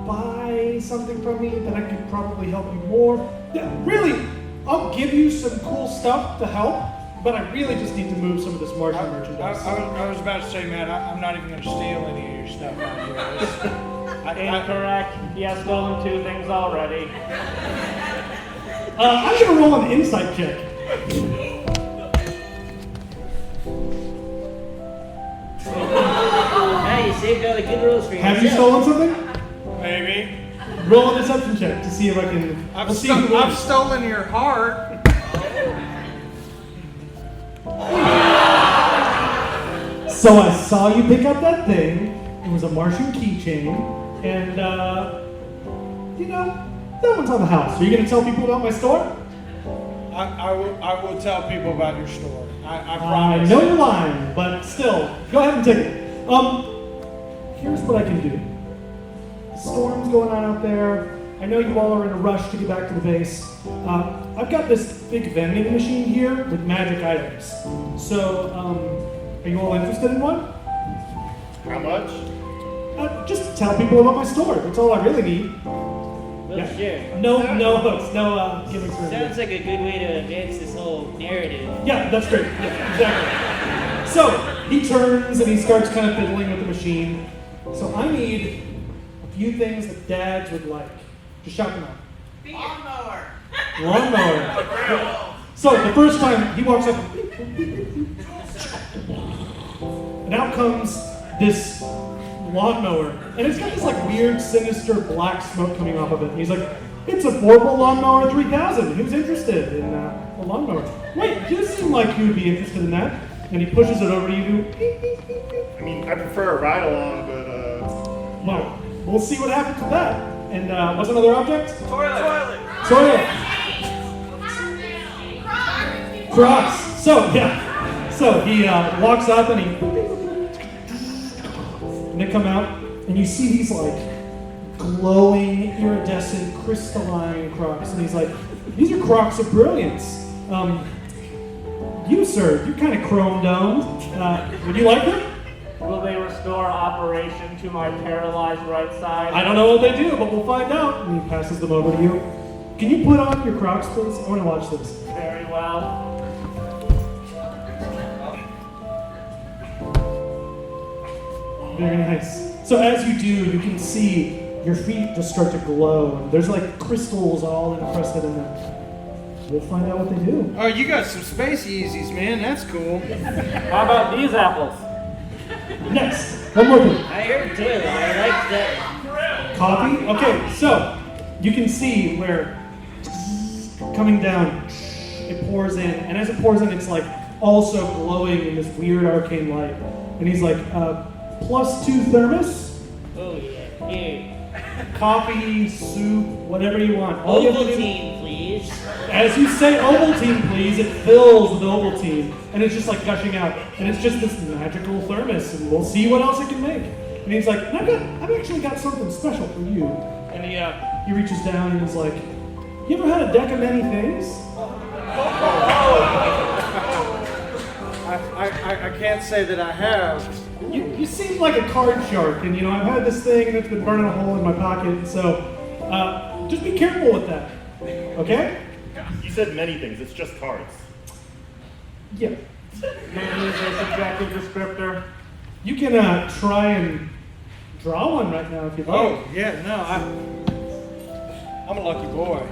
buy something from me, then I could probably help you more. Yeah, really, I'll give you some cool stuff to help, but I really just need to move some of this Martian merchandise. I was about to say, man, I'm not even going to steal any of your stuff out here. Incorrect. He has stolen 2 things already. I'm gonna roll an insight check. Now you saved all the good rolls for yourself. Have you stolen something? Maybe. Roll a deception check to see if I can. I've stolen your heart. So I saw you pick up that thing. It was a Martian keychain, and that one's on the house. Are you going to tell people about my store? I will tell people about your store. I I promise. know you're lying, but still, go ahead and take it. Here's what I can do. Storm's going on out there. I know you all are in a rush to get back to the base. I've got this big vending machine here with magic items. So, are you all interested in one? How much? Just tell people about my store. That's all I really need. Well, sure. No hooks, no gimmicks. Sounds like a good way to advance this whole narrative. Yeah, that's great. Yeah, exactly. So he turns and he starts kind of fiddling with the machine. So I need a few things that dads would like. Just shout them out. Lawnmower. So the first time he walks up, and out comes this lawnmower, and it's got this like weird, sinister black smoke coming off of it. And he's like, "It's a portable lawnmower 3000. Who's interested in a lawnmower?" Wait, you seem like you would be interested in that. And he pushes it over to you. I mean, I prefer a ride along, but Well, we'll see what happens with that. And what's another object? Toilet. Crocs. So he walks up and they come out, and you see these like glowing, iridescent, crystalline Crocs, and he's like, "These are Crocs of brilliance. You, sir, you're kind of chrome domed. Would you like them?" Will they restore operation to my paralyzed right side? I don't know what they do, but we'll find out. And he passes them over to you. Can you put on your Crocs, please? I want to watch this. Very well. Very nice. So as you do, you can see your feet just start to glow. And there's like crystals all encrusted in them. We'll find out what they do. Oh, you got some space Yeezys, man. That's cool. How about these apples? Next, one more thing. I heard toilet. I like that. Coffee? Okay, so you can see where coming down, it pours in. And as it pours in, it's like also glowing in this weird arcane light. And he's like, +2 thermos, Oh yeah. Here. coffee, soup, whatever you want. All you have to do- Ovaltine, please. As you say Ovaltine, please, it fills with Ovaltine, and it's just like gushing out, and it's just this magical thermos, and we'll see what else it can make. And he's like, I've actually got something special for you. And he reaches down and he's like, "You ever had a deck of many things?" I can't say that I have. You seem like a card shark, and I've had this thing, and it's been burning a hole in my pocket, so just be careful with that, okay? you said many things. It's just cards. Yeah. Maybe a subjective descriptor. You can try and draw one right now if you'd like. Oh, yeah, no, I'm a lucky boy.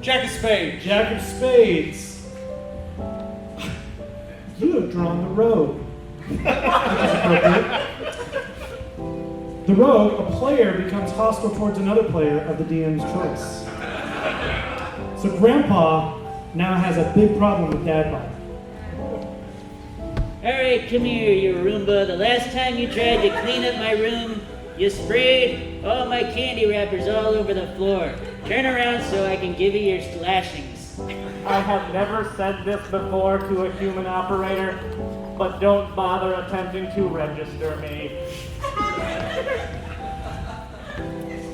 Jack of spades. Jack of spades. You have drawn the rogue. Which is appropriate. The rogue, a player, becomes hostile towards another player of the DM's choice. So Grandpa now has a big problem with Dad Bod. Alright, come here, you Roomba. The last time you tried to clean up my room, you sprayed all my candy wrappers all over the floor. Turn around so I can give you your lashings. I have never said this before to a human operator, but don't bother attempting to register me.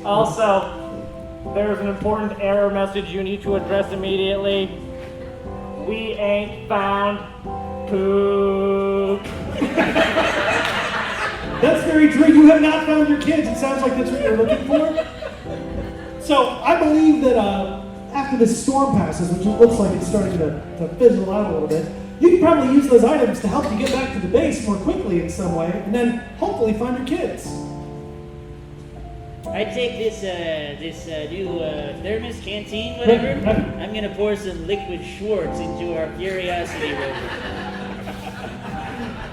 Also, there's an important error message you need to address immediately. We ain't found poop. That's very true. You have not found your kids. It sounds like that's what you're looking for. So I believe that after this storm passes, which it looks like it's starting to fizzle out a little bit, you can probably use those items to help you get back to the base more quickly in some way, and then hopefully find your kids. I take this new thermos canteen, whatever. Right. I'm gonna pour some liquid Schwartz into our curiosity rover.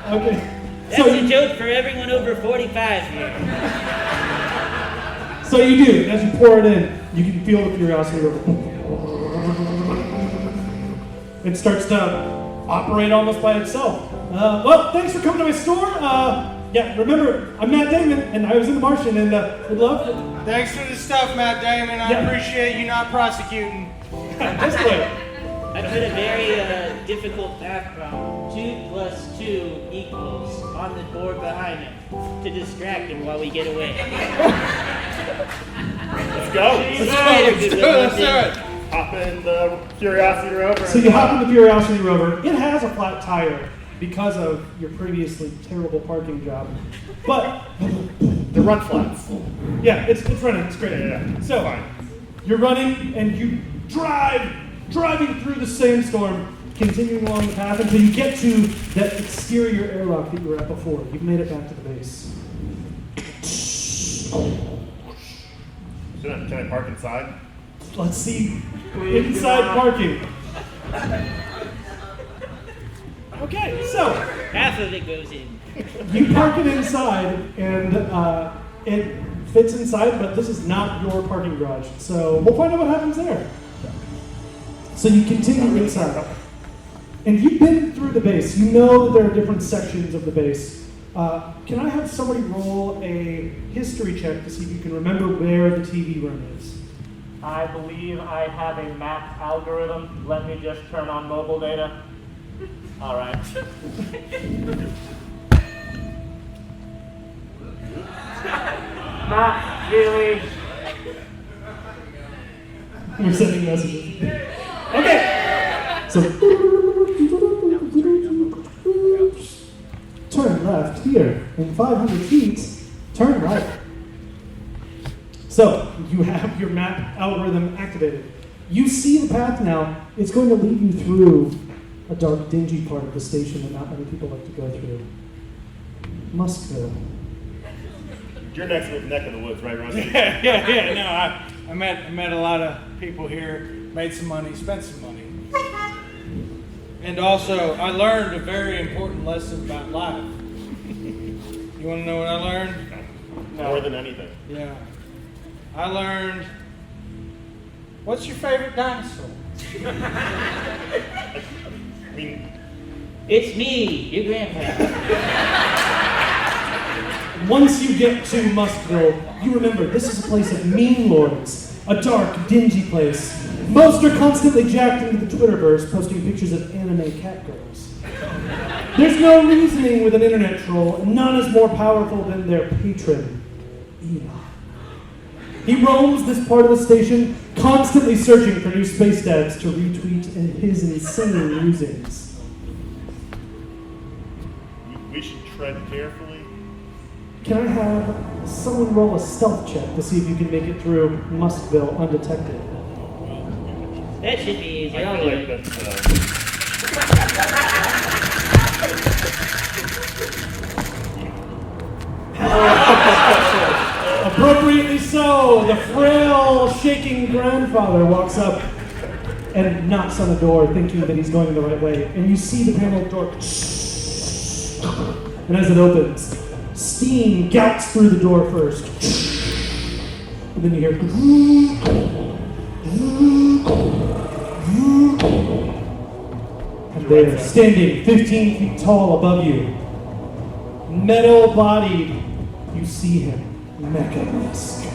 Okay. That's a joke for everyone over 45 here. So you do. As you pour it in, you can feel the curiosity rover. It starts to operate almost by itself. Well, thanks for coming to my store. Yeah, remember, I'm Matt Damon, and I was in The Martian, and would love to... Thanks for the stuff, Matt Damon. I Yeah. appreciate you not prosecuting. Just wait. I put a very difficult math problem. 2 plus 2 equals on the board behind him to distract him while we get away. Let's go. Let's do it. Hop in the Curiosity Rover. So you hop in the Curiosity Rover. It has a flat tire because of your previously terrible parking job. But, The run flats. yeah, it's running. It's great. Yeah. So, Fine. you're running, and you driving through the sandstorm, continuing along the path until you get to that exterior airlock that you were at before. You've made it back to the base. Can I park inside? Let's see inside parking. Okay, so Half of it goes in. you park it inside, and it fits inside, but this is not your parking garage. So we'll find out what happens there. So you continue inside. And you've been through the base. You know that there are different sections of the base. Can I have somebody roll a history check to see if you can remember where the TV room is? I believe I have a map algorithm. Let me just turn on mobile data. All right. Not really. You're sending messages. Okay. So turn left here. In 500 feet, turn right. So you have your map algorithm activated. You see the path now. It's going to lead you through a dark, dingy part of the station that not many people like to go through. Muskville. You're next to the neck of the woods, right, Rusty? Yeah. No, I met a lot of people here, made some money, spent some money. And also, I learned a very important lesson about life. You want to know what I learned? More than anything. Yeah. I learned, what's your favorite dinosaur? I mean, It's me, your grandpa. Once you get to Muskville, you remember this is a place of mean lords, a dark, dingy place. Most are constantly jacked into the Twitterverse, posting pictures of anime cat girls. There's no reasoning with an internet troll, and none is more powerful than their patron, Enoch. He roams this part of the station, constantly searching for new space dads to retweet his insane musings. we should tread carefully. Can I have someone roll a stealth check to see if you can make it through Muskville undetected? That should be easy. I I'll feel do like it. that's Appropriately so, the frail, shaking grandfather walks up and knocks on the door, thinking that he's going the right way. And you see the panel door, and as it opens, steam gouts through the door first. And then you hear, and there, standing 15 feet tall above you, metal-bodied, you see him, Mecha-esque.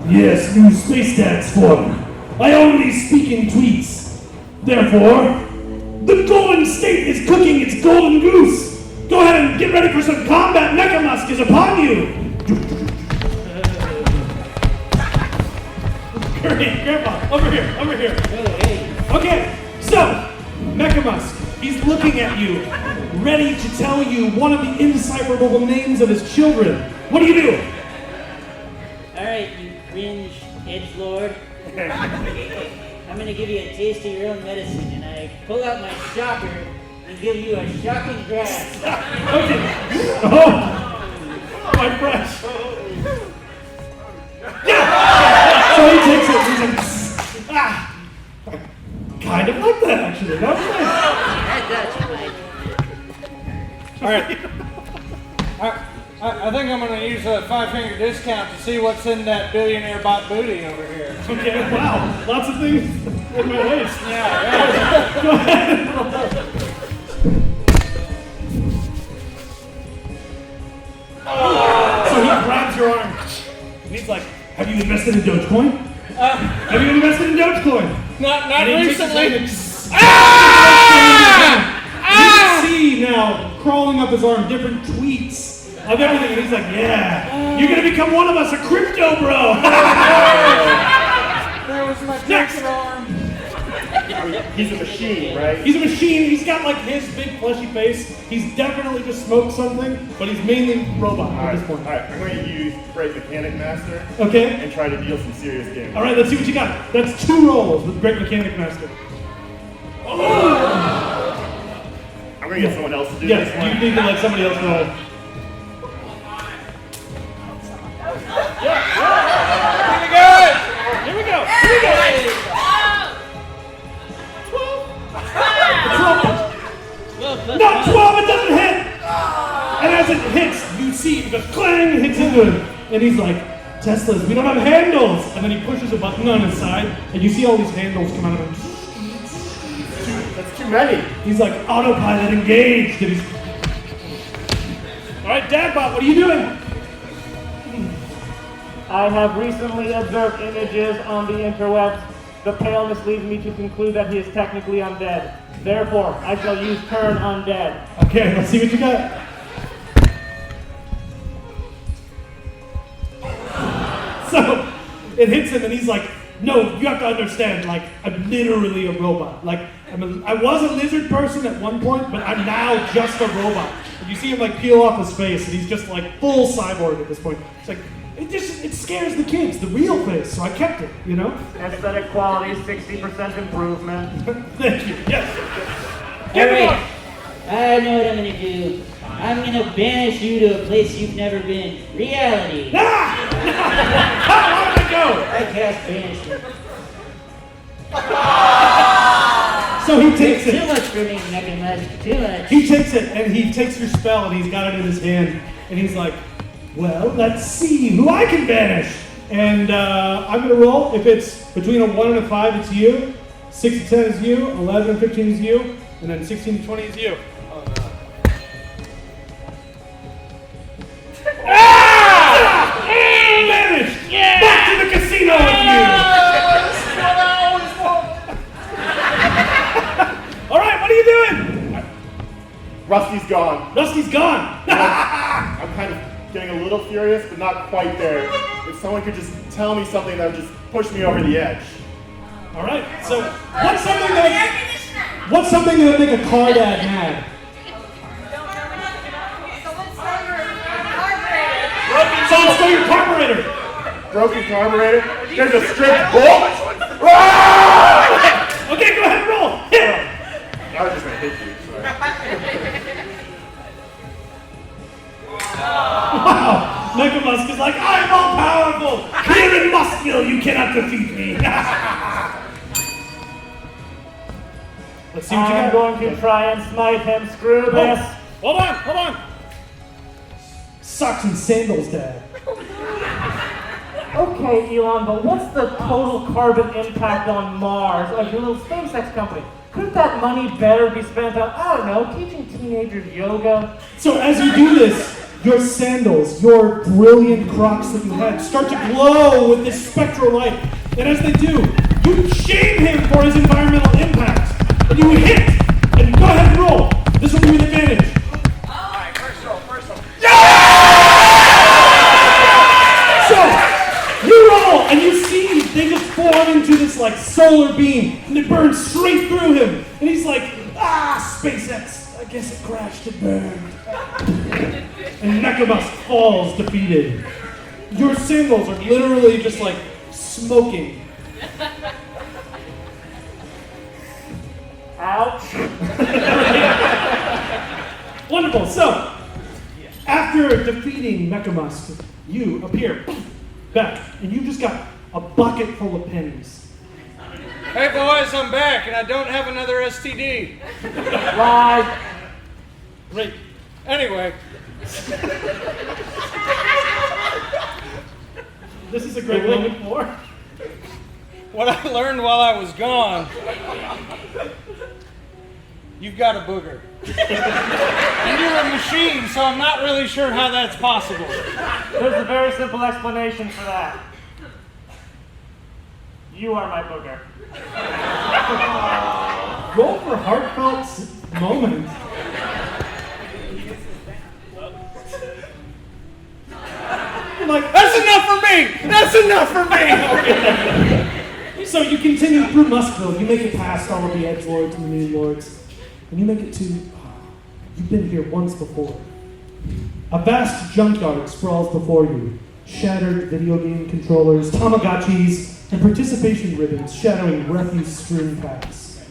Yes, new space dance form. I only speak in tweets. Therefore, the Golden State is cooking its golden goose. Go ahead and get ready for some combat. Mecha-musk is upon you. Grandpa, over here. Oh, hey. Okay, so, Mecha-musk, he's looking at you, ready to tell you one of the indecipherable names of his children. What do you do? All right, you cringe edgelord. I'm gonna give you a taste of your own medicine, and I pull out my shocker and give you a shocking grasp. Okay. Oh, my fresh. Yeah. So he takes it. He's like, ah. Kind of like that, actually. That was nice. I got you, Mike. All right. I think I'm going to use a 5-finger discount to see what's in that billionaire bot booty over here. Okay. Wow. Lots of things. in my waist. Yeah, Go ahead. So he grabs your arm, and he's like, have you invested in Dogecoin? Have you invested in Dogecoin? Not And he takes his recently. hand and you can see now, crawling up his arm, different tweets of everything, and he's like, yeah, you're gonna become one of us, a crypto bro. There was my Next. broken arm. I mean, he's a machine, right? He's a machine. He's got like his big fleshy face. He's definitely just smoked something, but he's mainly robot at this point. Alright, I'm going to use Great Mechanic Master Okay. and try to deal some serious damage. All right. Let's see what you got. That's 2 rolls with Great Mechanic Master. I'm going to get someone else to do Yes. this You one. need to let somebody else roll. Pretty good. Here we go. Here we go. 12. Not 12. It doesn't hit. And as it hits, you see it goes clang, hits into him, and he's like, Teslas, we don't have handles. And then he pushes a button on his side, and you see all these handles come out of him. That's too many. He's like, autopilot engaged. And he's... All right, Dadbot, what are you doing? I have recently observed images on the interwebs. The paleness leads me to conclude that he is technically undead. Therefore, I shall use turn undead. Okay, let's see what you got. So, it hits him, and he's like, no, you have to understand, like, I'm literally a robot. Like, I was a lizard person at one point, but I'm now just a robot. And you see him, like, peel off his face, and he's just, like, full cyborg at this point. It's like, it scares the kids, the real face, so I kept it, you know? Aesthetic quality, 60% improvement. Thank you, yes. Alright, I know what I'm gonna do. I'm gonna banish you to a place you've never been. Reality. Ah! How did it go? I cast banishment. So he takes Too it. much for me, Mecha Magic. Too much. He takes it, and he takes your spell, and he's got it in his hand, and he's like, well, let's see who I can banish. And I'm gonna roll. If it's between a 1 and a 5, it's you. 6 to 10 is you. 11 and 15 is you. And then 16 to 20 is you. Banished! Yeah! Back to the casino with you! All right, what are you doing? Rusty's gone. Rusty's gone. I'm kind of getting a little furious, but not quite there. If someone could just tell me something that would just push me over the edge. All right, so what's something that would make a card ad mad? Someone stole your carburetor. Broken carburetor. There's a stripped bolt. Ah! Okay, go ahead and roll. Hit. I was just gonna hit you. Sorry. Wow. Mechamusk is like, I'm all powerful. Here in Muskville, you cannot defeat me. Let's see what you I'm got. going to try and smite him. Screw this. Hold on. Socks and sandals, Dad. Okay, Elon, but what's the total carbon impact on Mars of your little SpaceX company? Couldn't that money better be spent on, I don't know, teaching teenagers yoga? So as you do this, your sandals, your brilliant Crocs that you had, start to glow with this spectral light. And as they do, you shame him for his environmental impact. And you hit, and go ahead and roll. This will give you an advantage. Alright, first roll. So, you roll, and you see they just form into this like solar beam, and they burn straight through him. And he's like, SpaceX, I guess it crashed and burned. And Mechamusk falls defeated. Your sandals are literally just like smoking. Ouch. Wonderful. So, after defeating Mechamusk, you appear back, and you just got a bucket full of pennies. Hey boys, I'm back, and I don't have another STD. Live. Great. Anyway, This is a great moment for. what I learned while I was gone, you've got a booger. And you're a machine, so I'm not really sure how that's possible. There's a very simple explanation for that. You are my booger. Roll for heartfelt moment. You're like, That's enough for me! That's enough for me! so you continue through Muskville. You make it past all of the edge lords and the new lords, and you make it to. You've been here once before. A vast junkyard sprawls before you. Shattered video game controllers, Tamagotchis, and participation ribbons shadowing refuse-strewn paths.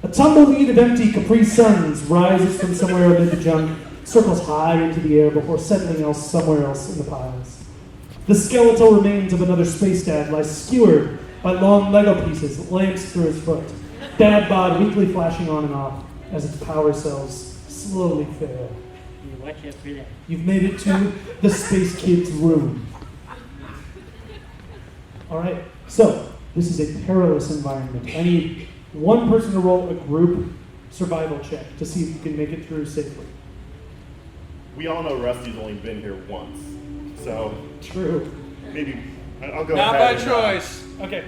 A tumbleweed of empty Capri Suns rises from somewhere amid the junk, circles high into the air before settling somewhere else in the piles. The skeletal remains of another space dad lie skewered by long Lego pieces lanced through his foot, dad bod weakly flashing on and off as its power cells slowly fail. You watch out for that. You've made it to the Space Kid's room. All right, so this is a perilous environment. I need one person to roll a group survival check to see if you can make it through safely. We all know Rusty's only been here once, so True. maybe I'll go Not by ahead. choice. Okay.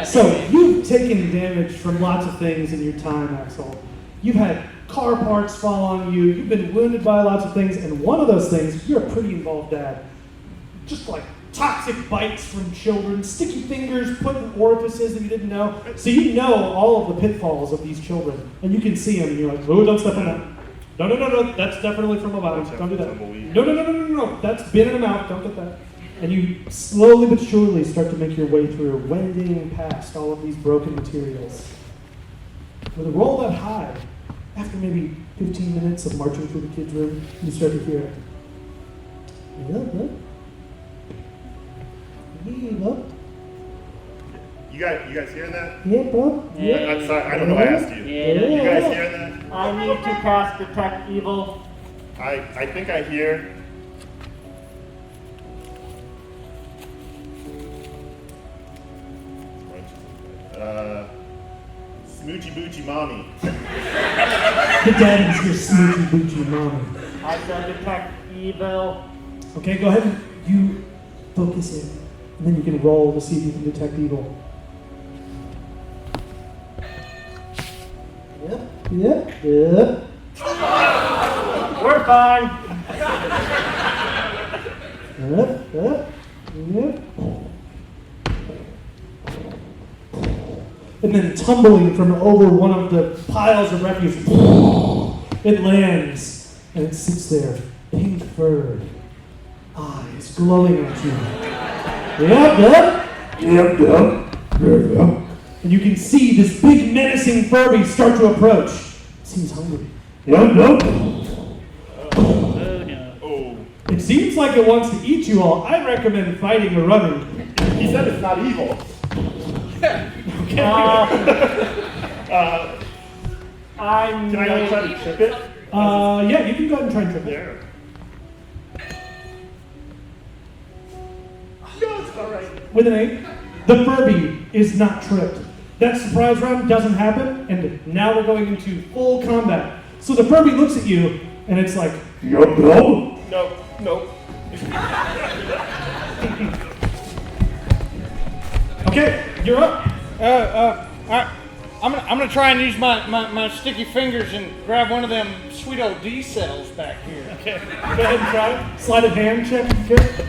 So you've taken damage from lots of things in your time, Axel. You've had car parts fall on you, you've been wounded by lots of things, and one of those things, you're a pretty involved dad. Just like toxic bites from children, sticky fingers put in orifices that you didn't know. So you know all of the pitfalls of these children, and you can see them, and you're like, oh, don't step on that. No, that's definitely from a bottom. Don't do that. No, that's been in a mouth, don't get that. And you slowly but surely start to make your way through, wending past all of these broken materials. With a roll that high, after maybe 15 minutes of marching through the kids' room, you start to hear it. You guys hearing that? Yeah, bro. I'm sorry, I don't know. I asked you. Yeah. You guys hearing that? I need to cast Detect Evil. I think I hear. Smoochy Boochie Mommy. The daddy's your smoochy boochie mommy. I said Detect Evil. Okay, go ahead and you focus in. And then you can roll to see if you can detect evil. Yep. We're fine. Yep. And then tumbling from over one of the piles of refuse, it lands and it sits there, pink furred, eyes glowing at you. Yep. And you can see this big menacing Furby start to approach. Seems hungry. Oh no. Oh. It seems like it wants to eat you all. I recommend fighting or running. He said it's not evil. Okay. I'm Can I go try to trip it? Yeah, you can go ahead and try and trip it. There. No, it's all right. With an 8, the Furby is not tripped. That surprise round doesn't happen, and now we're going into full combat. So the Furby looks at you, and it's like, No. okay, you're up. I'm gonna try and use my sticky fingers and grab one of them sweet old D cells back here. Okay, go ahead and try it. Sleight of hand check if you could.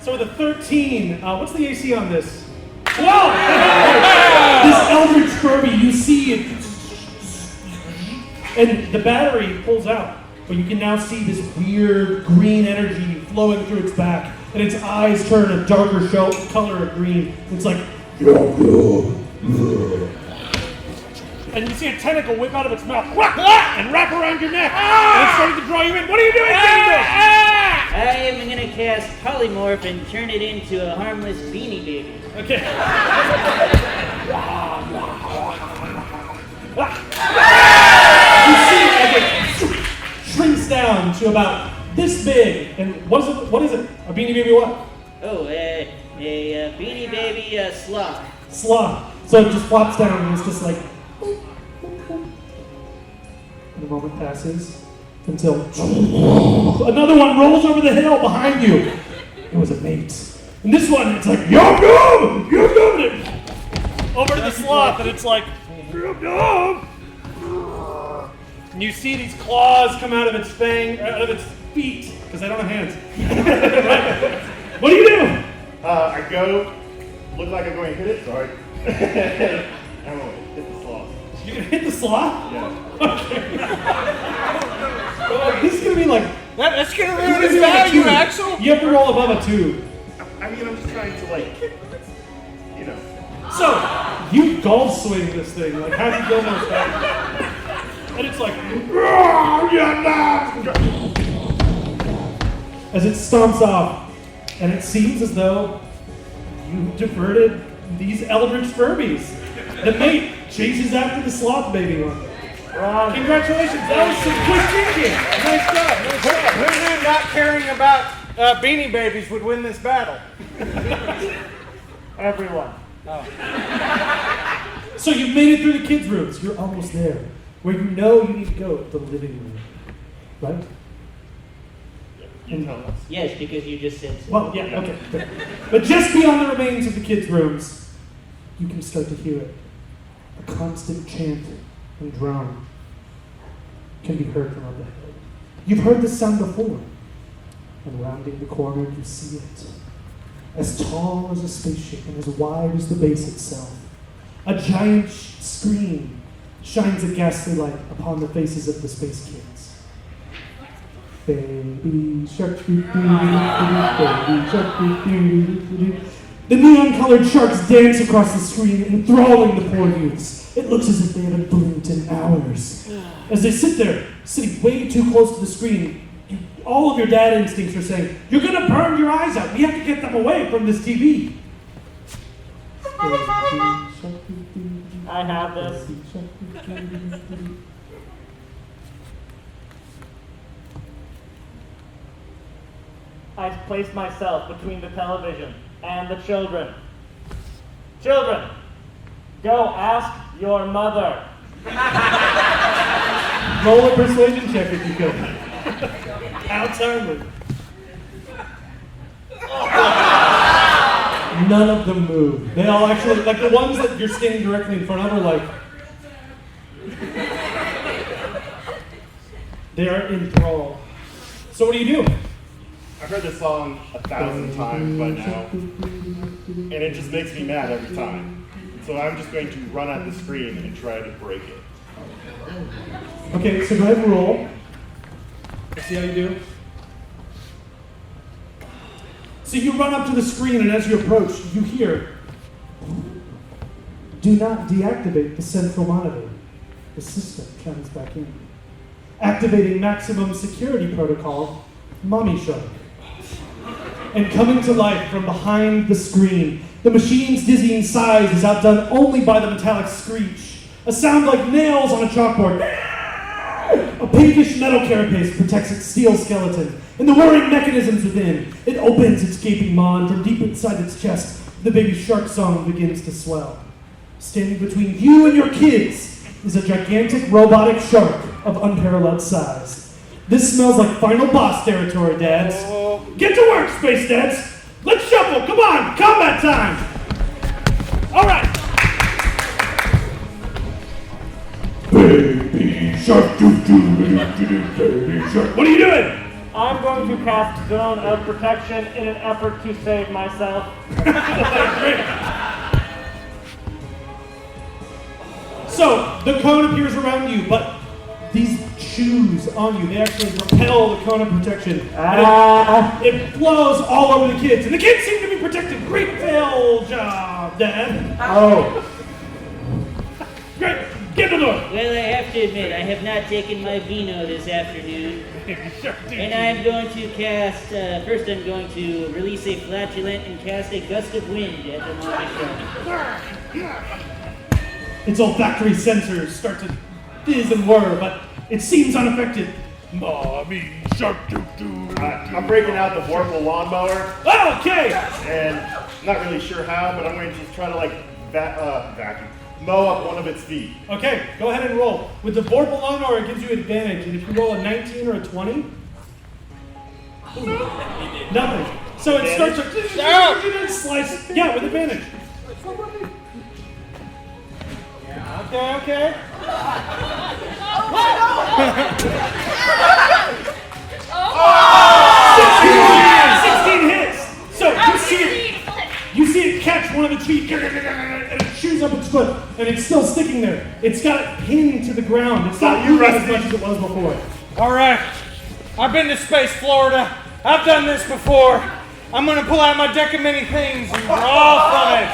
So with a 13, what's the AC on this? 12! This Eldritch Furby, you see it, and the battery pulls out, but you can now see this weird green energy flowing through its back, and its eyes turn a darker color of green. It's like, and you see a tentacle whip out of its mouth and wrap around your neck, and it's starting to draw you in. What are you doing, Dadyssey? I am gonna cast polymorph and turn it into a harmless beanie baby. Okay. You see it as it shrinks down down to about this big. And what is it? A Beanie Baby what? Oh, a Beanie Baby sloth. Sloth. So it just flops down and it's just like. And a moment passes until another one rolls over the hill behind you. It was a mate. And this one, it's like, yum yum! Yum yum! And over to the sloth, and it's like, yum yum! And you see these claws come out of its out of its feet, because I don't have hands. Right? What do you do? I go, look like I'm going to hit it, sorry. I'm going to hit the sloth. You're going to hit the sloth? Yeah. Okay. This is going to be like... That's gonna this ruin is his gonna be like a value, two. Axel. You have to roll above a 2. I mean, I'm just trying to, like, you know. So, you golf swing this thing, like Happy Gilmore style. And it's like... As it stomps off, and it seems as though you diverted these eldritch Furbies. The mate chases after the sloth baby one. Congratulations, that was some quick thinking. Nice job. Who knew not caring about Beanie Babies would win this battle? Everyone. So you've made it through the kids' rooms. You're almost there. Where you know you need to go, the living room. Right? You tell us. Yes, because you just said so. Well, yeah, okay. But just beyond the remains of the kids' rooms, you can start to hear it. A constant chant and drone can be heard from up ahead. You've heard this sound before, and rounding the corner you see it. As tall as a spaceship and as wide as the base itself, a giant screen shines a ghastly light upon the faces of the space kids. Baby shark, baby shark, the neon-colored sharks dance across the screen, enthralling the poor youths. It looks as if they haven't blinked in hours. As they sit there, sitting way too close to the screen, all of your dad instincts are saying, "You're gonna burn your eyes out. We have to get them away from this TV." I have this. I placed myself between the television and the children. Children, go ask your mother. Roll a persuasion check if you could. Outside. None of them move. They all actually, like the ones that you're standing directly in front of are like, they are enthralled. So what do you do? I've heard this song 1,000 times by now, and it just makes me mad every time. So I'm just going to run at the screen and try to break it. Okay, so go ahead and roll. Let's see how you do. So you run up to the screen, and as you approach, you hear, "Do not deactivate the central monitor." The system comes back in. Activating maximum security protocol, Mommy Shark. And coming to life from behind the screen, the machine's dizzying size is outdone only by the metallic screech, a sound like nails on a chalkboard. A pinkish metal carapace protects its steel skeleton, and the whirring mechanisms within. It opens its gaping maw, and from deep inside its chest, the baby shark song begins to swell. Standing between you and your kids is a gigantic robotic shark of unparalleled size. This smells like final boss territory, dads. Get to work, space dads. Let's shuffle. Come on, combat time. All right. Baby shark, baby shark. What are you doing? I'm going to cast Zone of Protection in an effort to save myself. So, the cone appears around you, but these shoes on you, they actually repel the cone of protection. It blows all over the kids, and the kids seem to be protected. Great fail job, Dad. Oh. Great. Get the door. Well, I have to admit, I have not taken my vino this afternoon. And I'm going to cast, first I'm going to release a flatulent and cast a gust of wind at the mommy shark. Its olfactory sensors start to fizz and whir, but it seems unaffected. Mommy shark doo doo. I'm breaking out the Vorpal lawnmower, Okay. and I'm not really sure how, but I'm going to just try to like vacuum, mow up one of its feet. Okay, go ahead and roll. With the Vorpal lawnmower, it gives you advantage, and if you roll a 19 or a 20, nothing. So it starts to slice. Yeah, with advantage. Yeah, okay. Oh! 16 hits. So you see it catch one of its feet, and it chews up its foot, and it's still sticking there. It's got it pinned to the ground. It's not moving as much as it was before. All right. I've been to Space Florida. I've done this before. I'm going to pull out my deck of many things and draw from it.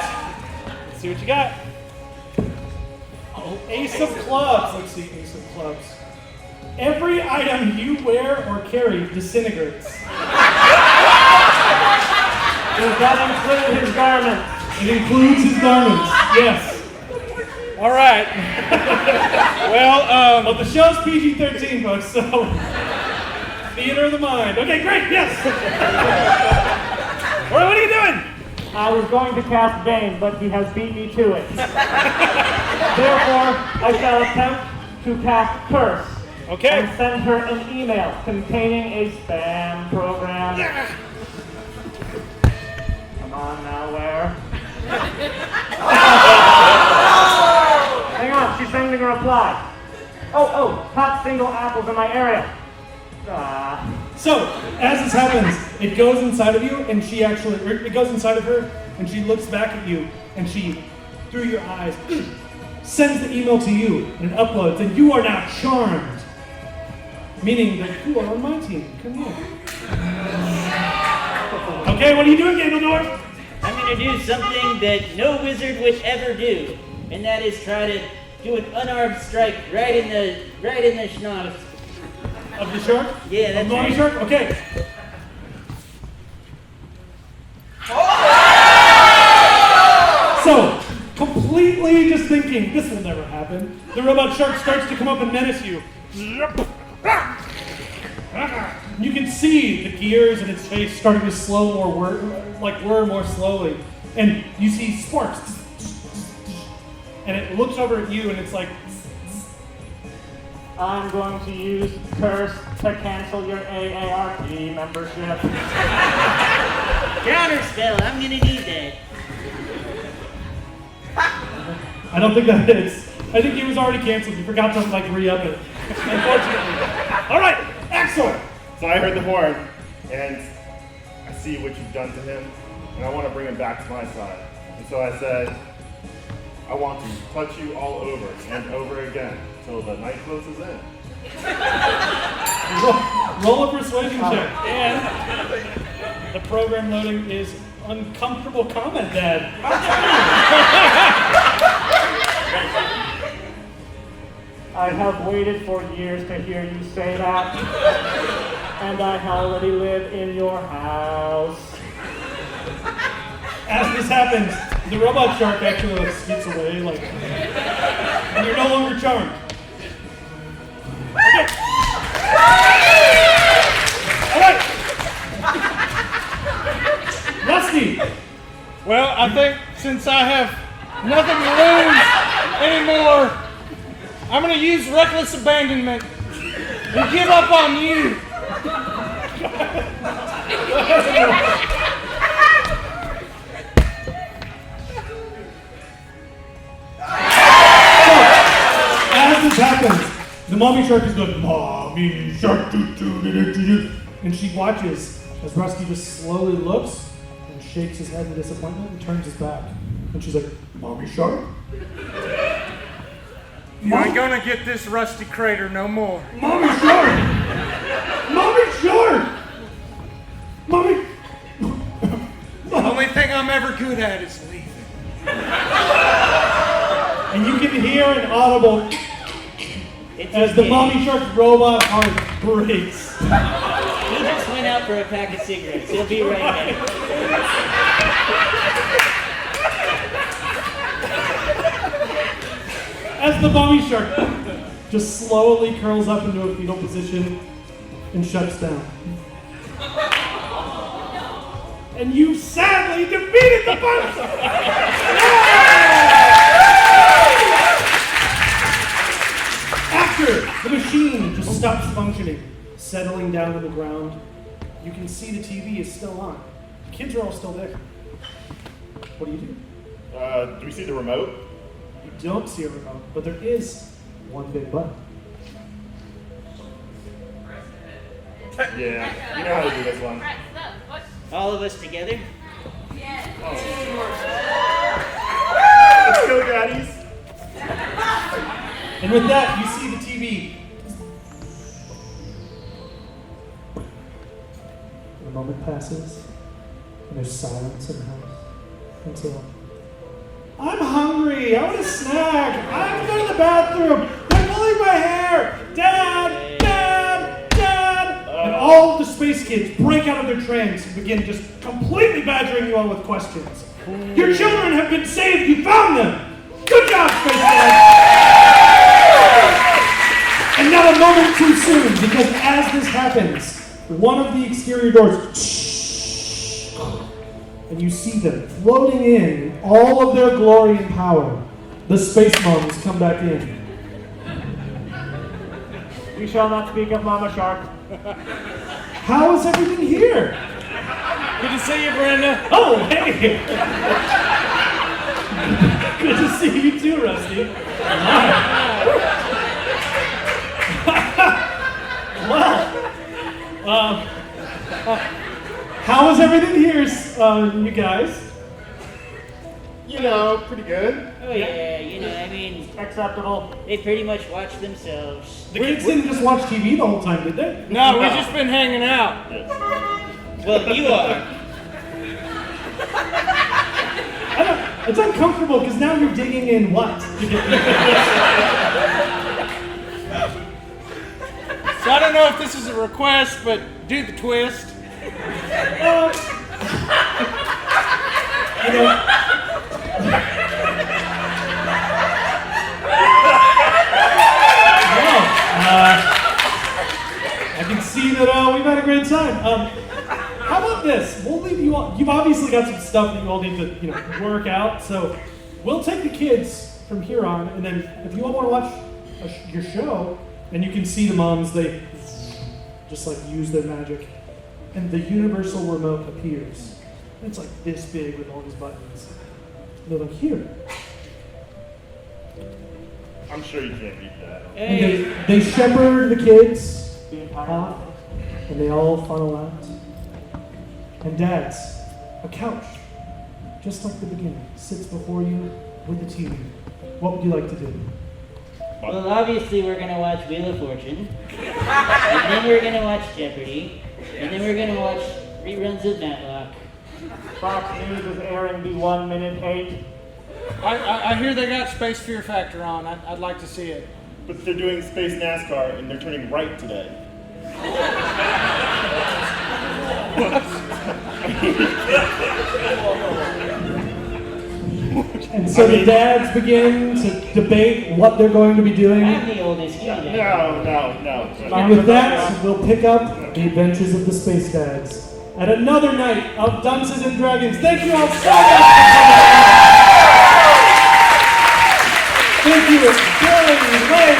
Let's see what you got. Oh, Ace of Clubs. Let's see, Ace of Clubs. Every item you wear or carry disintegrates. Does that include his garments? It includes his garments. Yes. All right. Well, Well, the show's PG-13, folks, so theater of the mind. Okay, great. Yes. All right, what are you doing? I was going to cast Bane, but he has beat me to it. Therefore, I shall attempt to cast Curse. Okay. And send her an email containing a spam program. Come on now, where? Hang on, she's sending a reply. Oh, hot single apples in my area. So, as this happens, it goes inside of you, and it goes inside of her, and she looks back at you, and she, through your eyes, sends the email to you, and it uploads, and you are now charmed. Meaning that you are on my team. Come here. Okay, what are you doing, Gandalf? I'm gonna do something that no wizard would ever do, and that is try to do an unarmed strike right in the schnoz. Of the shark? Yeah, that's Of the right. shark? Okay. So, completely just thinking, this will never happen, the robot shark starts to come up and menace you. You can see the gears in its face starting to whir more slowly. And you see sparks. And it looks over at you and it's like, I'm going to use Curse to cancel your AARP membership. Counterspell, I'm gonna need that. I don't think that is. I think he was already canceled. You forgot to re-up it. Unfortunately. All right, Axel. So I heard the horn, and I see what you've done to him, and I want to bring him back to my side. And so I said, I want to touch you all over and over again till the night closes in. Roll a persuasion check. And the program loading is uncomfortable comment, Dad. I have waited for years to hear you say that, and I already live in your house. As this happens, the robot shark actually scoots away, and you're no longer charmed. Okay. All right. Rusty. well, I think since I have nothing to lose anymore, I'm going to use reckless abandonment and give up on you. As this happens, the mommy shark is going, mommy shark, and she watches as Rusty just slowly looks and shakes his head in disappointment and turns his back. And she's like, mommy shark? You ain't going to get this rusty crater no more. Mommy shark! Mommy shark! Mommy! The only thing I'm ever good at is leaving. And you can hear an audible as the mommy shark robot heart breaks. He just went out for a pack of cigarettes. He'll be right back. As the mommy shark just slowly curls up into a fetal position and shuts down. And you sadly defeated the monster! After the machine just stops functioning, settling down to the ground, you can see the TV is still on. The kids are all still there. What do you do? Do we see the remote? You don't see a remote, but there is one big button. Yeah, you know how to do this one. All of us together? Let's go, daddies. And with that, you see the TV. And a moment passes, and there's silence in the house until, I'm hungry, I want a snack, I have to go to the bathroom, they're pulling my hair, Dad, Dad, Dad! And all the space kids break out of their trance and begin just completely badgering you all with questions. Your children have been saved, you found them! Good job, space kids! And not a moment too soon, because as this happens, one of the exterior doors, and you see them floating in all of their glory and power. The space moms come back in. We shall not speak of Mama Shark. How is everything here? Good to see you, Brenda. Oh, hey! Good to see you too, Rusty. Well, how is everything here, you guys? You know, pretty good. Oh yeah, I mean, Acceptable. they pretty much watch themselves. The kids didn't just watch TV the whole time, did they? No, we've just been hanging out. Well, you are. It's uncomfortable because now you're digging in what? So I don't know if this is a request, but do the twist. You know, I can see that we've had a great time. How about this? We'll leave you all. You've obviously got some stuff that you all need to, work out. So we'll take the kids from here on, and then if you all want to watch your show, and you can see the moms, they just use their magic, and the universal remote appears. And it's this big with all these buttons. They're here. I'm sure you can't beat that. And they shepherd the kids off, and they all funnel out. And Dad's, a couch, just like the beginning, sits before you with the TV. What would you like to do? Well, obviously we're gonna watch Wheel of Fortune, and then we're gonna watch Jeopardy, and then we're gonna watch reruns of Matlock. Fox News is airing the 1 minute 8. I hear they got Space Fear Factor on. I'd like to see it. But they're doing Space NASCAR and they're turning right today. And so the dads begin to debate what they're going to be doing. I'm the oldest kid. No. And with that, we'll pick up the adventures of the Space Dads at another night of Dunces and Dragons. Thank you all so much for coming out. Thank you, Billy, Ray,